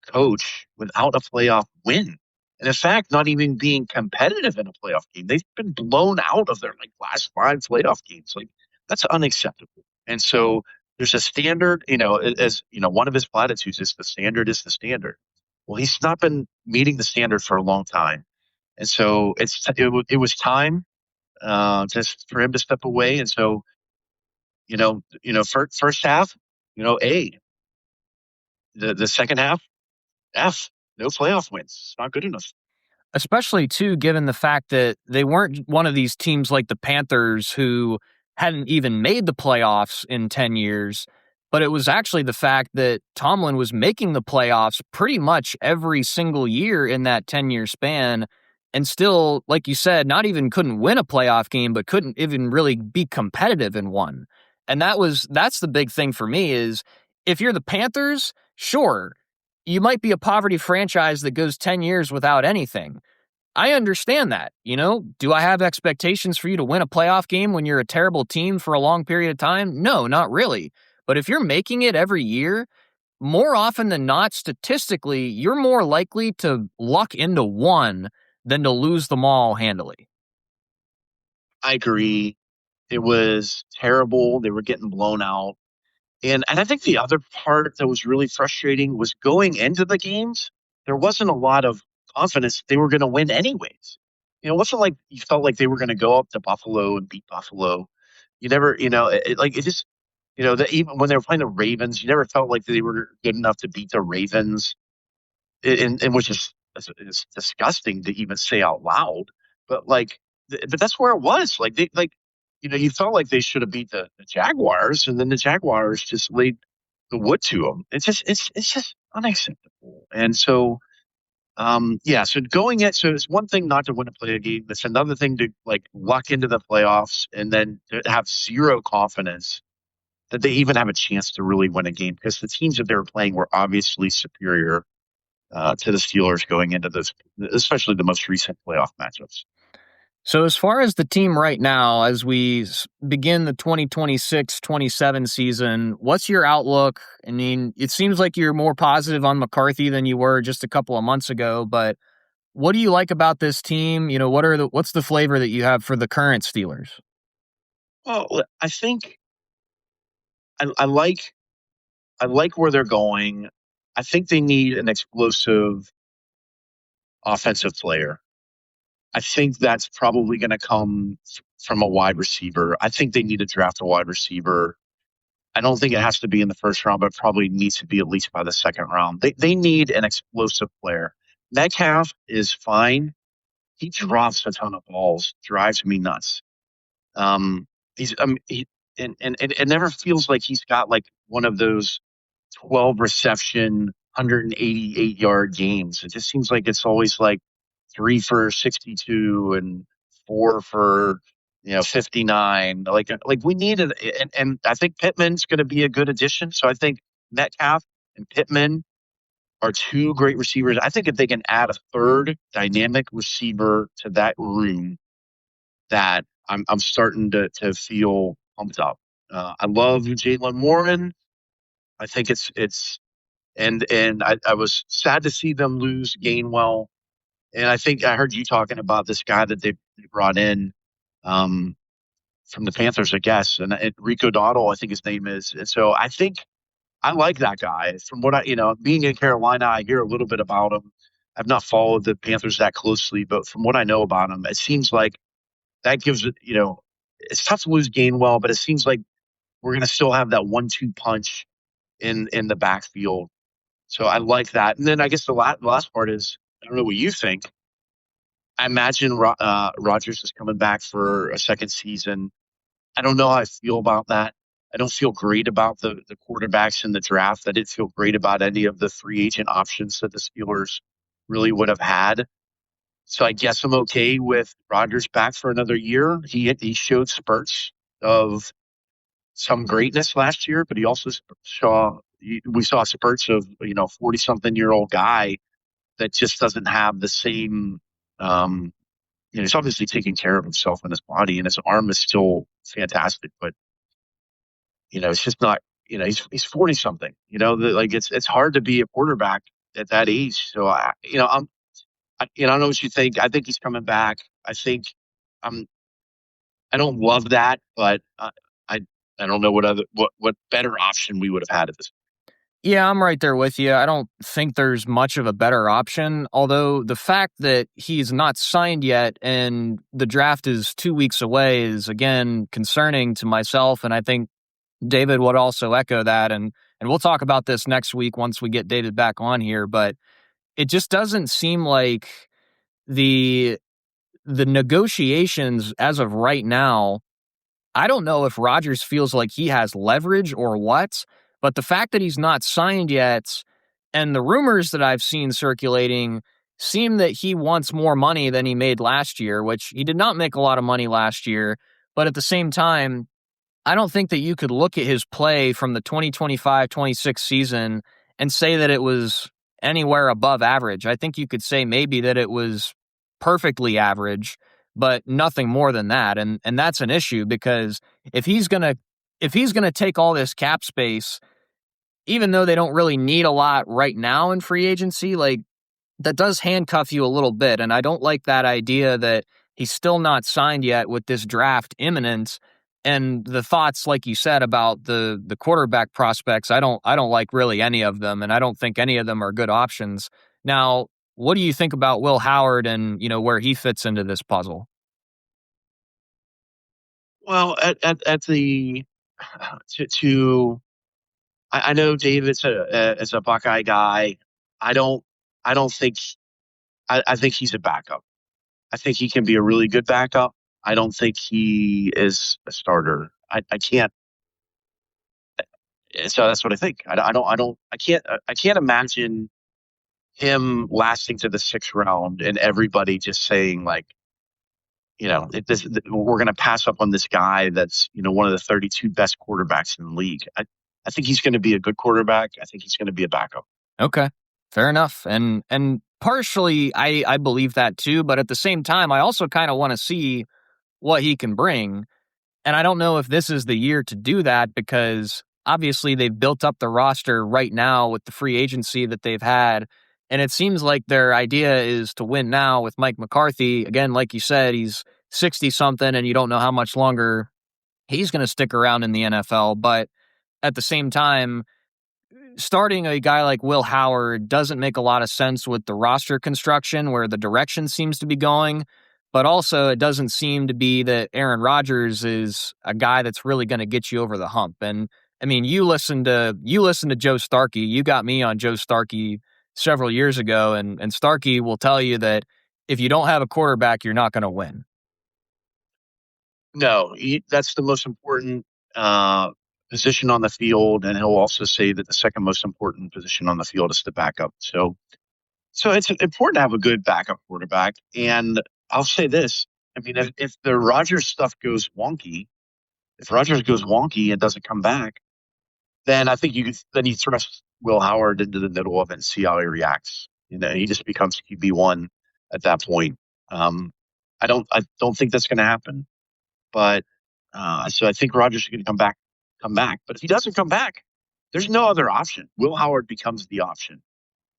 coach without a playoff win. And in fact, not even being competitive in a playoff game. They've been blown out of their like last 5 playoff games. Like that's unacceptable. And so there's a standard, as one of his platitudes is the standard is the standard. Well, he's not been meeting the standard for a long time. And so it was time just for him to step away. And so, first half, A, the second half, F, no playoff wins. It's not good enough. Especially too, given the fact that they weren't one of these teams like the Panthers who hadn't even made the playoffs in 10 years, but it was actually the fact that Tomlin was making the playoffs pretty much every single year in that 10-year span, and still, like you said, not even couldn't win a playoff game, but couldn't even really be competitive in one. And that's the big thing for me is if you're the Panthers, sure, you might be a poverty franchise that goes 10 years without anything. I understand that. Do I have expectations for you to win a playoff game when you're a terrible team for a long period of time? No, not really. But if you're making it every year, more often than not, statistically, you're more likely to luck into one than to lose them all handily. I agree. It was terrible. They were getting blown out. And I think the other part that was really frustrating was going into the games, there wasn't a lot of confidence they were going to win anyways. It wasn't like you felt like they were going to go up to Buffalo and beat Buffalo. You never, like it just, that even when they were playing the Ravens, you never felt like they were good enough to beat the Ravens, and which is disgusting to even say out loud. But like, but that's where it was. Like you felt like they should have beat the Jaguars, and then the Jaguars just laid the wood to them. It's just unacceptable. And so, yeah. So so it's one thing not to win a play game. It's another thing to like luck into the playoffs and then to have zero confidence that they even have a chance to really win a game because the teams that they were playing were obviously superior to the Steelers going into this, especially the most recent playoff matchups. So, as far as the team right now, as we begin the 2026-27 season, what's your outlook? I mean, it seems like you're more positive on McCarthy than you were just a couple of months ago, but what do you like about this team? What's the flavor that you have for the current Steelers? Well, I think I like where they're going. I think they need an explosive offensive player. I think that's probably going to come from a wide receiver. I think they need to draft a wide receiver. I don't think it has to be in the first round, but probably needs to be at least by the second round. They need an explosive player. Metcalf is fine. He drops a ton of balls, drives me nuts. He's and it never feels like he's got like one of those 12 reception, 188-yard games. It just seems like it's always like 3 for 62 and 4 for 59. Like we need it, and I think Pittman's going to be a good addition. So I think Metcalf and Pittman are two great receivers. I think if they can add a third dynamic receiver to that room, that I'm starting to feel pumped up. I love Jalen Warren. I think it's and I was sad to see them lose Gainwell. And I think I heard you talking about this guy that they brought in from the Panthers, I guess, and Rico Dottle, I think his name is. And so I think I like that guy. From what being in Carolina, I hear a little bit about him. I've not followed the Panthers that closely, but from what I know about him, it seems like that gives it, it's tough to lose Gainwell, but it seems like we're going to still have that 1-2 punch in the backfield. So I like that. And then I guess the last part is I don't know what you think. I imagine Rodgers is coming back for a second season. I don't know how I feel about that. I don't feel great about the quarterbacks in the draft. I didn't feel great about any of the free agent options that the Steelers really would have had. So I guess I'm okay with Rodgers back for another year. He showed spurts of some greatness last year, but he also saw we saw spurts of 40 something year old guy that just doesn't have the same. Um, he's obviously taking care of himself and his body, and his arm is still fantastic, but it's just not. He's 40 something. Like it's hard to be a quarterback at that age. So I don't know what you think. I think he's coming back. I think um, I don't love that, but I I don't know what better option we would have had at this. Yeah, I'm right there with you. I don't think there's much of a better option, although the fact that he's not signed yet and the draft is 2 weeks away is, again, concerning to myself, and I think David would also echo that, and we'll talk about this next week once we get David back on here, but it just doesn't seem like the the negotiations as of right now. I don't know if Rodgers feels like he has leverage or what, but the fact that he's not signed yet and the rumors that I've seen circulating seem that he wants more money than he made last year, which he did not make a lot of money last year. But at the same time, I don't think that you could look at his play from the 2025-26 season and say that it was anywhere above average. I think you could say maybe that it was perfectly average, but nothing more than that. And that's an issue because if he's going to take all this cap space, even though they don't really need a lot right now in free agency, like that does handcuff you a little bit. And I don't like that idea that he's still not signed yet with this draft imminent. And the thoughts, like you said, about the quarterback prospects, I don't like really any of them, and I don't think any of them are good options. Now, what do you think about Will Howard and where he fits into this puzzle? Well, at the to I know David's as a Buckeye guy. I don't I don't think I think he's a backup. I think he can be a really good backup. I don't think he is a starter. I can't. So that's what I think. I can't imagine him lasting to the sixth round and everybody just saying like, we're going to pass up on this guy that's one of the 32 best quarterbacks in the league. I think he's going to be a good quarterback. I think he's going to be a backup. Okay, fair enough. And partially, I believe that too. But at the same time, I also kind of want to see what he can bring. And I don't know if this is the year to do that because obviously they've built up the roster right now with the free agency that they've had. And it seems like their idea is to win now with Mike McCarthy. Again, like you said, he's 60 something and you don't know how much longer he's going to stick around in the NFL. But at the same time, starting a guy like Will Howard doesn't make a lot of sense with the roster construction where the direction seems to be going. But also, it doesn't seem to be that Aaron Rodgers is a guy that's really going to get you over the hump. And I mean, you listen to Joe Starkey. You got me on Joe Starkey several years ago, and Starkey will tell you that if you don't have a quarterback, you're not going to win. No, that's the most important position on the field, and he'll also say that the second most important position on the field is the backup. So it's important to have a good backup quarterback. And I'll say this: I mean, if the Rodgers stuff goes wonky, if Rodgers goes wonky and doesn't come back, then I think then you thrust Will Howard into the middle of it and see how he reacts. He just becomes QB1 at that point. Um, I don't think that's going to happen. But so I think Rodgers is going to come back. But if he doesn't come back, there's no other option. Will Howard becomes the option.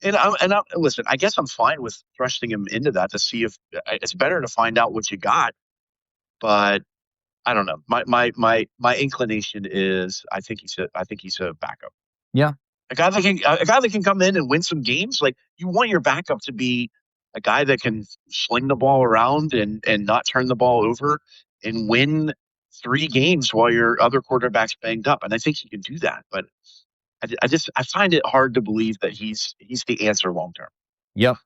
Listen, I guess I'm fine with thrusting him into that to see if it's better to find out what you got. But I don't know. My inclination is I think he's a backup. Yeah. A guy that can come in and win some games. Like, you want your backup to be a guy that can sling the ball around and not turn the ball over and win 3 games while your other quarterback's banged up. And I think he can do that. But I find it hard to believe that he's the answer long term. Yep.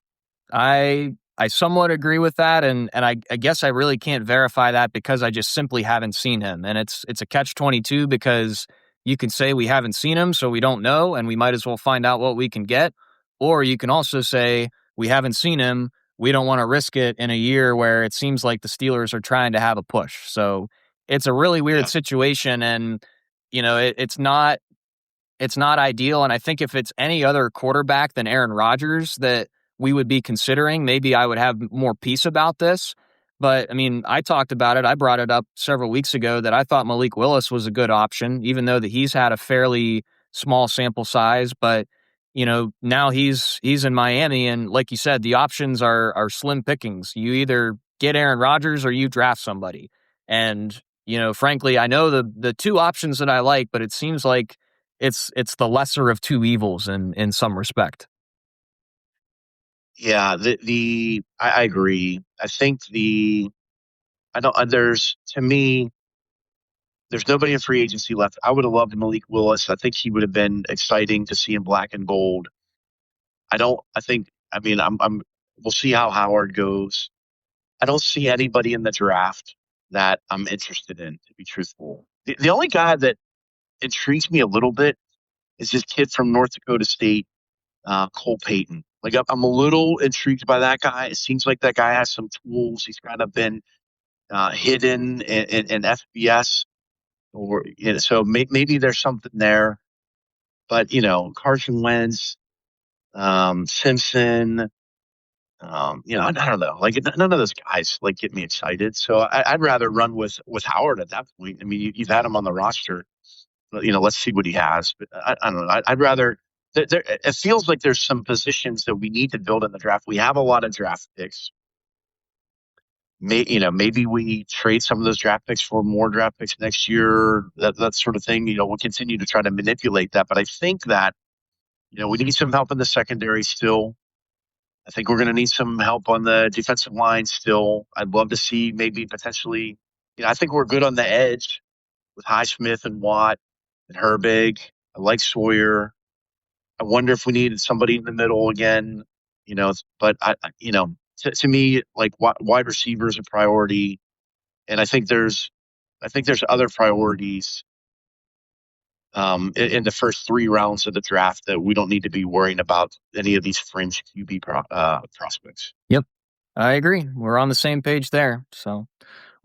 I somewhat agree with that, and I guess I really can't verify that because I just simply haven't seen him, and it's a catch-22 because you can say we haven't seen him, so we don't know, and we might as well find out what we can get, or you can also say we haven't seen him, we don't want to risk it in a year where it seems like the Steelers are trying to have a push. So it's a really weird Yeah. situation, and it's not ideal, and I think if it's any other quarterback than Aaron Rodgers that we would be considering, maybe I would have more peace about this. But, I mean, I talked about it. I brought it up several weeks ago that I thought Malik Willis was a good option, even though that he's had a fairly small sample size. But, now he's in Miami, and like you said, the options are slim pickings. You either get Aaron Rodgers or you draft somebody. And, frankly, I know the two options that I like, but it seems like it's the lesser of two evils in some respect. Yeah, I agree. I think I don't there's to me there's nobody in free agency left. I would have loved Malik Willis. I think he would have been exciting to see in black and gold. I don't. I think. I mean, I'm. We'll see how Howard goes. I don't see anybody in the draft that I'm interested in, to be truthful. The only guy that intrigues me a little bit is this kid from North Dakota State, Cole Payton. Like, I'm a little intrigued by that guy. It seems like that guy has some tools. He's kind of been hidden in FBS, or so maybe there's something there. But Carson Wentz, Simpson, I don't know. Like, none of those guys like get me excited. So I'd rather run with Howard at that point. I mean, you've had him on the roster. Let's see what he has. But I don't know. I'd rather. It feels like there's some positions that we need to build in the draft. We have a lot of draft picks. Maybe we trade some of those draft picks for more draft picks next year. That sort of thing. We'll continue to try to manipulate that. But I think that we need some help in the secondary still. I think we're going to need some help on the defensive line still. I'd love to see maybe potentially. I think we're good on the edge with Highsmith and Watt and Herbig. I like Sawyer. I wonder if we needed somebody in the middle again. But to me, like, wide receiver is a priority, and I think there's other priorities in the first 3 rounds of the draft that we don't need to be worrying about any of these fringe QB prospects. Yep. I agree. We're on the same page there. So,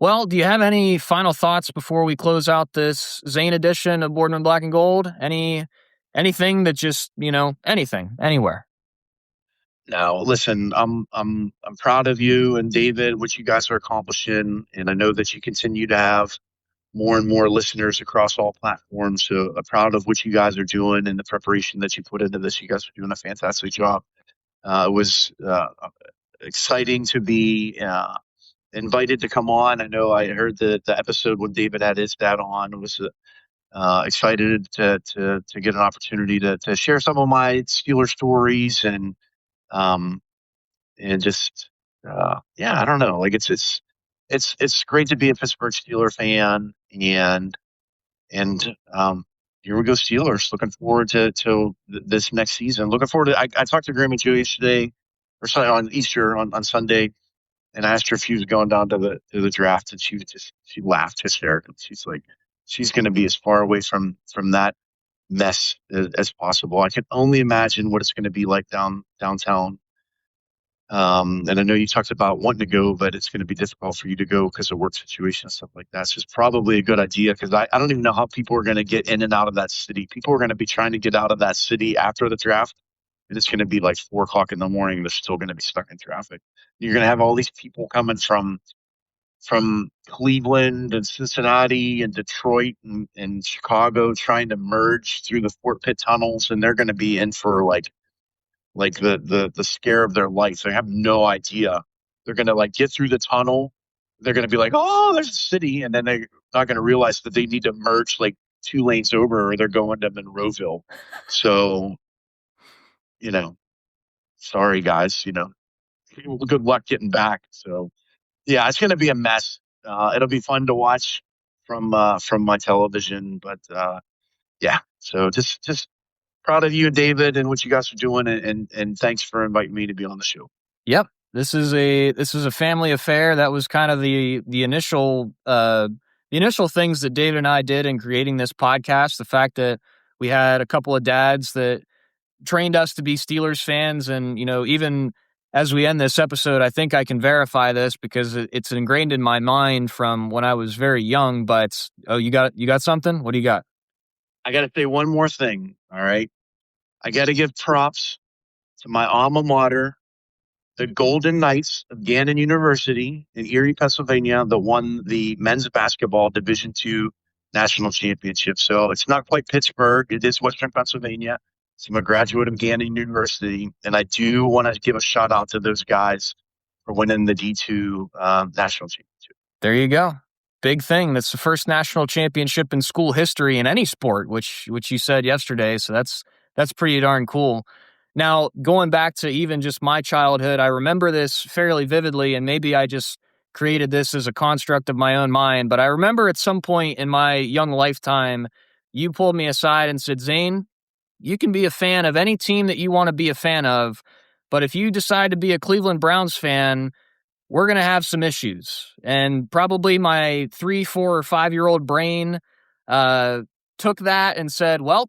well, do you have any final thoughts before we close out this Zane edition of Boardman Black and Gold? Anything that just, anything, anywhere? Now, listen, I'm proud of you and David, what you guys are accomplishing, and I know that you continue to have more and more listeners across all platforms. So I'm proud of what you guys are doing and the preparation that you put into this. You guys are doing a fantastic job. It was exciting to be invited to come on. I know I heard the episode when David had his dad on. It was excited to get an opportunity to share some of my Steeler stories um, and just yeah, I don't know. Like, it's great to be a Pittsburgh Steeler fan, and here we go, Steelers. Looking forward to this next season. Looking forward to. I talked to Grandma Joe yesterday, or sorry, on Easter on Sunday, and I asked her if she was going down to the draft, and she laughed hysterically. She's like, she's going to be as far away from that mess as possible. I can only imagine what it's going to be like downtown. And I know you talked about wanting to go, but it's going to be difficult for you to go because of work situation and stuff like that. So it's probably a good idea because I don't even know how people are going to get in and out of that city. People are going to be trying to get out of that city after the draft, and it's going to be like 4 o'clock in the morning. They're still going to be stuck in traffic. You're going to have all these people coming from Cleveland and Cincinnati and Detroit and Chicago trying to merge through the Fort Pitt tunnels, and they're going to be in for like the scare of their life. They have no idea. They're gonna like get through the tunnel. They're gonna be like, "Oh, there's a city," and then they're not gonna realize that they need to merge like 2 lanes over or they're going to Monroeville. So, you know, sorry guys, good luck getting back. So yeah, it's going to be a mess. It'll be fun to watch from my television, but yeah. So just proud of you, David, and what you guys are doing, and thanks for inviting me to be on the show. Yep. This is a family affair. That was kind of the initial things that David and I did in creating this podcast. The fact that we had a couple of dads that trained us to be Steelers fans, and even as we end this episode, I think I can verify this because it's ingrained in my mind from when I was very young. But you got something? What do you got? I got to say one more thing. All right, I got to give props to my alma mater, the Golden Knights of Gannon University in Erie, Pennsylvania, that won the men's basketball Division II national championship. So it's not quite Pittsburgh; it is Western Pennsylvania. So I'm a graduate of Gannon University, and I do want to give a shout out to those guys for winning the D2 national championship. There you go. Big thing. That's the first national championship in school history in any sport, which you said yesterday. So that's pretty darn cool. Now, going back to even just my childhood, I remember this fairly vividly, and maybe I just created this as a construct of my own mind, but I remember at some point in my young lifetime, you pulled me aside and said, Zane, you can be a fan of any team that you want to be a fan of, but if you decide to be a Cleveland Browns fan, we're going to have some issues. And probably my 3, 4, or 5-year-old brain took that and said, well,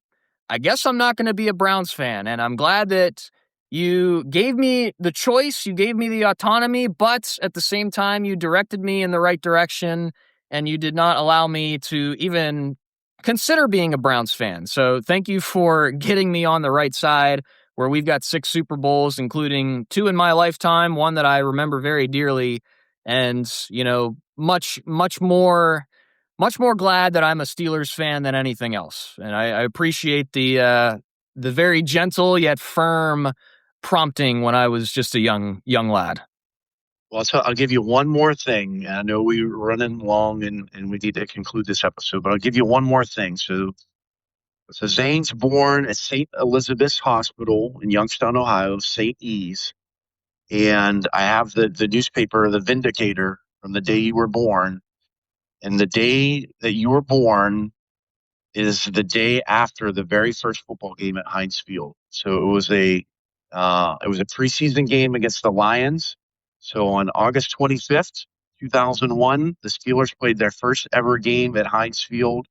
I guess I'm not going to be a Browns fan. And I'm glad that you gave me the choice, you gave me the autonomy, but at the same time, you directed me in the right direction, and you did not allow me to even consider being a Browns fan. So thank you for getting me on the right side, where we've got 6 Super Bowls, including 2 in my lifetime, one that I remember very dearly, and, much more glad that I'm a Steelers fan than anything else. And I appreciate the very gentle yet firm prompting when I was just a young lad. Well, I'll give you one more thing. I know we're running long and we need to conclude this episode, but I'll give you one more thing. So Zane's born at St. Elizabeth's Hospital in Youngstown, Ohio, St. E's. And I have the newspaper, The Vindicator, from the day you were born. And the day that you were born is the day after the very first football game at Heinz Field. So it was a preseason game against the Lions. So on August 25th, 2001, the Steelers played their first ever game at Heinz Field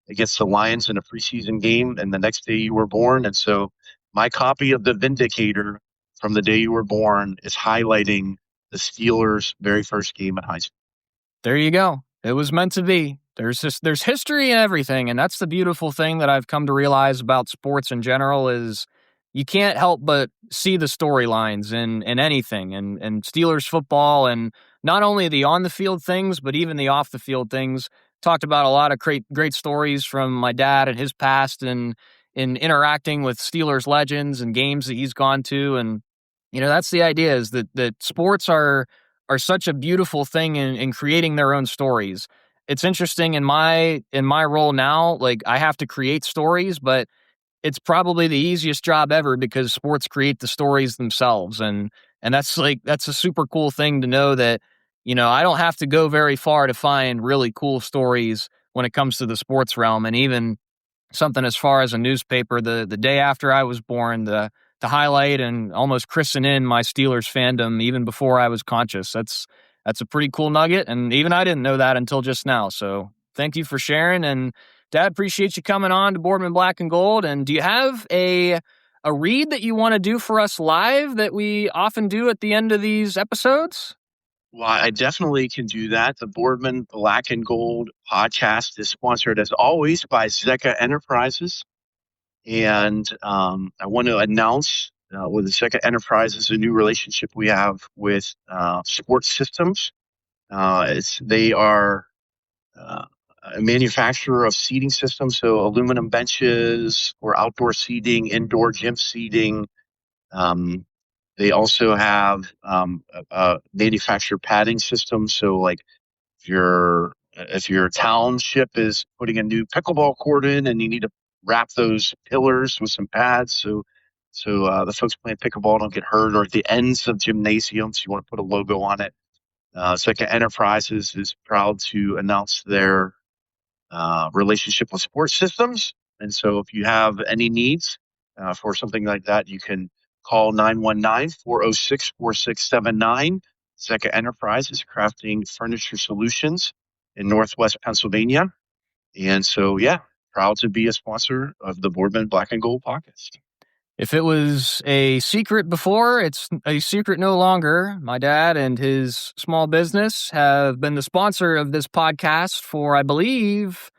against the Lions in a preseason game, and the next day you were born. And so my copy of the Vindicator from the day you were born is highlighting the Steelers' very first game at Heinz Field. There you go. It was meant to be. There's history in everything, and that's the beautiful thing that I've come to realize about sports in general is you can't help but see the storylines in anything, and Steelers football, and not only the on the field things, but even the off the field things. Talked about a lot of great stories from my dad and his past, and in interacting with Steelers legends and games that he's gone to, and that's the idea, is that sports are such a beautiful thing in creating their own stories. It's interesting in my role now, like I have to create stories, but it's probably the easiest job ever because sports create the stories themselves. And that's a super cool thing to know that, I don't have to go very far to find really cool stories when it comes to the sports realm. And even something as far as a newspaper, the day after I was born, to highlight and almost christen in my Steelers fandom even before I was conscious. That's a pretty cool nugget, and even I didn't know that until just now. So thank you for sharing, and Dad, appreciate you coming on to Boardman Black and Gold. And do you have a read that you want to do for us live that we often do at the end of these episodes? Well, I definitely can do that. The Boardman Black and Gold podcast is sponsored, as always, by Zeka Enterprises. And I want to announce with Zeka Enterprises a new relationship we have with Sports Systems. They are a manufacturer of seating systems, so aluminum benches for outdoor seating, indoor gym seating. They also have manufactured padding systems. So, like if you're if your township is putting a new pickleball court in and you need to wrap those pillars with some pads so the folks playing pickleball don't get hurt, or at the ends of gymnasiums, you want to put a logo on it. Second Enterprises is proud to announce their relationship with sports systems. And so if you have any needs for something like that, you can call 919-406-4679. Second Enterprise is crafting furniture solutions in Northwest Pennsylvania. And so, yeah, proud to be a sponsor of the Boardman Black and Gold podcast. If it was a secret before, it's a secret no longer. My dad and his small business have been the sponsor of this podcast for, I believe,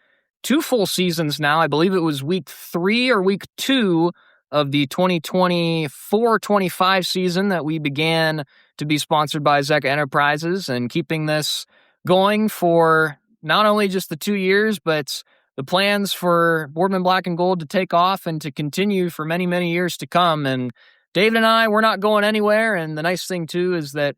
2 full seasons now. I believe it was week 3 or week 2 of the 2024-25 season that we began to be sponsored by Zeka Enterprises, and keeping this going for not only just the 2 years, but the plans for Boardman Black and Gold to take off and to continue for many, many years to come. And David and I, we're not going anywhere. And the nice thing, too, is that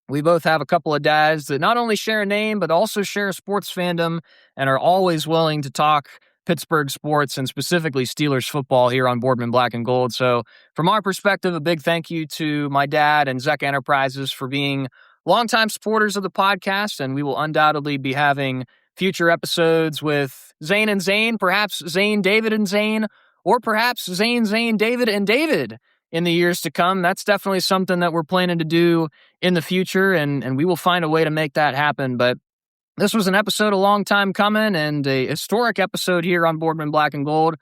we both have a couple of dads that not only share a name, but also share a sports fandom and are always willing to talk Pittsburgh sports and specifically Steelers football here on Boardman Black and Gold. So from our perspective, a big thank you to my dad and Zeka Enterprises for being longtime supporters of the podcast. And we will undoubtedly be having future episodes with Zane and Zane, perhaps Zane, David, and Zane, or perhaps Zane, David, and David in the years to come. That's definitely something that we're planning to do in the future, and we will find a way to make that happen. But this was an episode a long time coming and a historic episode here on Boardman Black and Gold.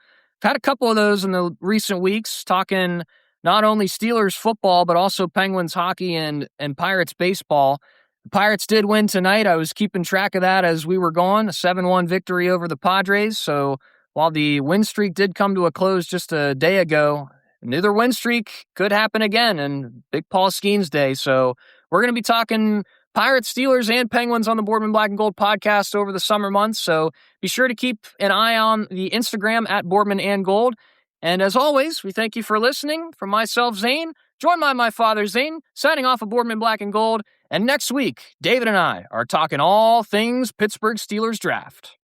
I've had a couple of those in the recent weeks, talking not only Steelers football, but also Penguins hockey and Pirates baseball. The Pirates did win tonight. I was keeping track of that as we were going. A 7-1 victory over the Padres. So while the win streak did come to a close just a day ago, another win streak could happen again, and Big Paul Skeens Day. So we're going to be talking Pirates, Steelers, and Penguins on the Boardman Black and Gold podcast over the summer months. So be sure to keep an eye on the Instagram at Boardman and Gold. And as always, we thank you for listening. From myself, Zane, joined by my father, Zane, signing off of Boardman Black and Gold. And next week, David and I are talking all things Pittsburgh Steelers draft.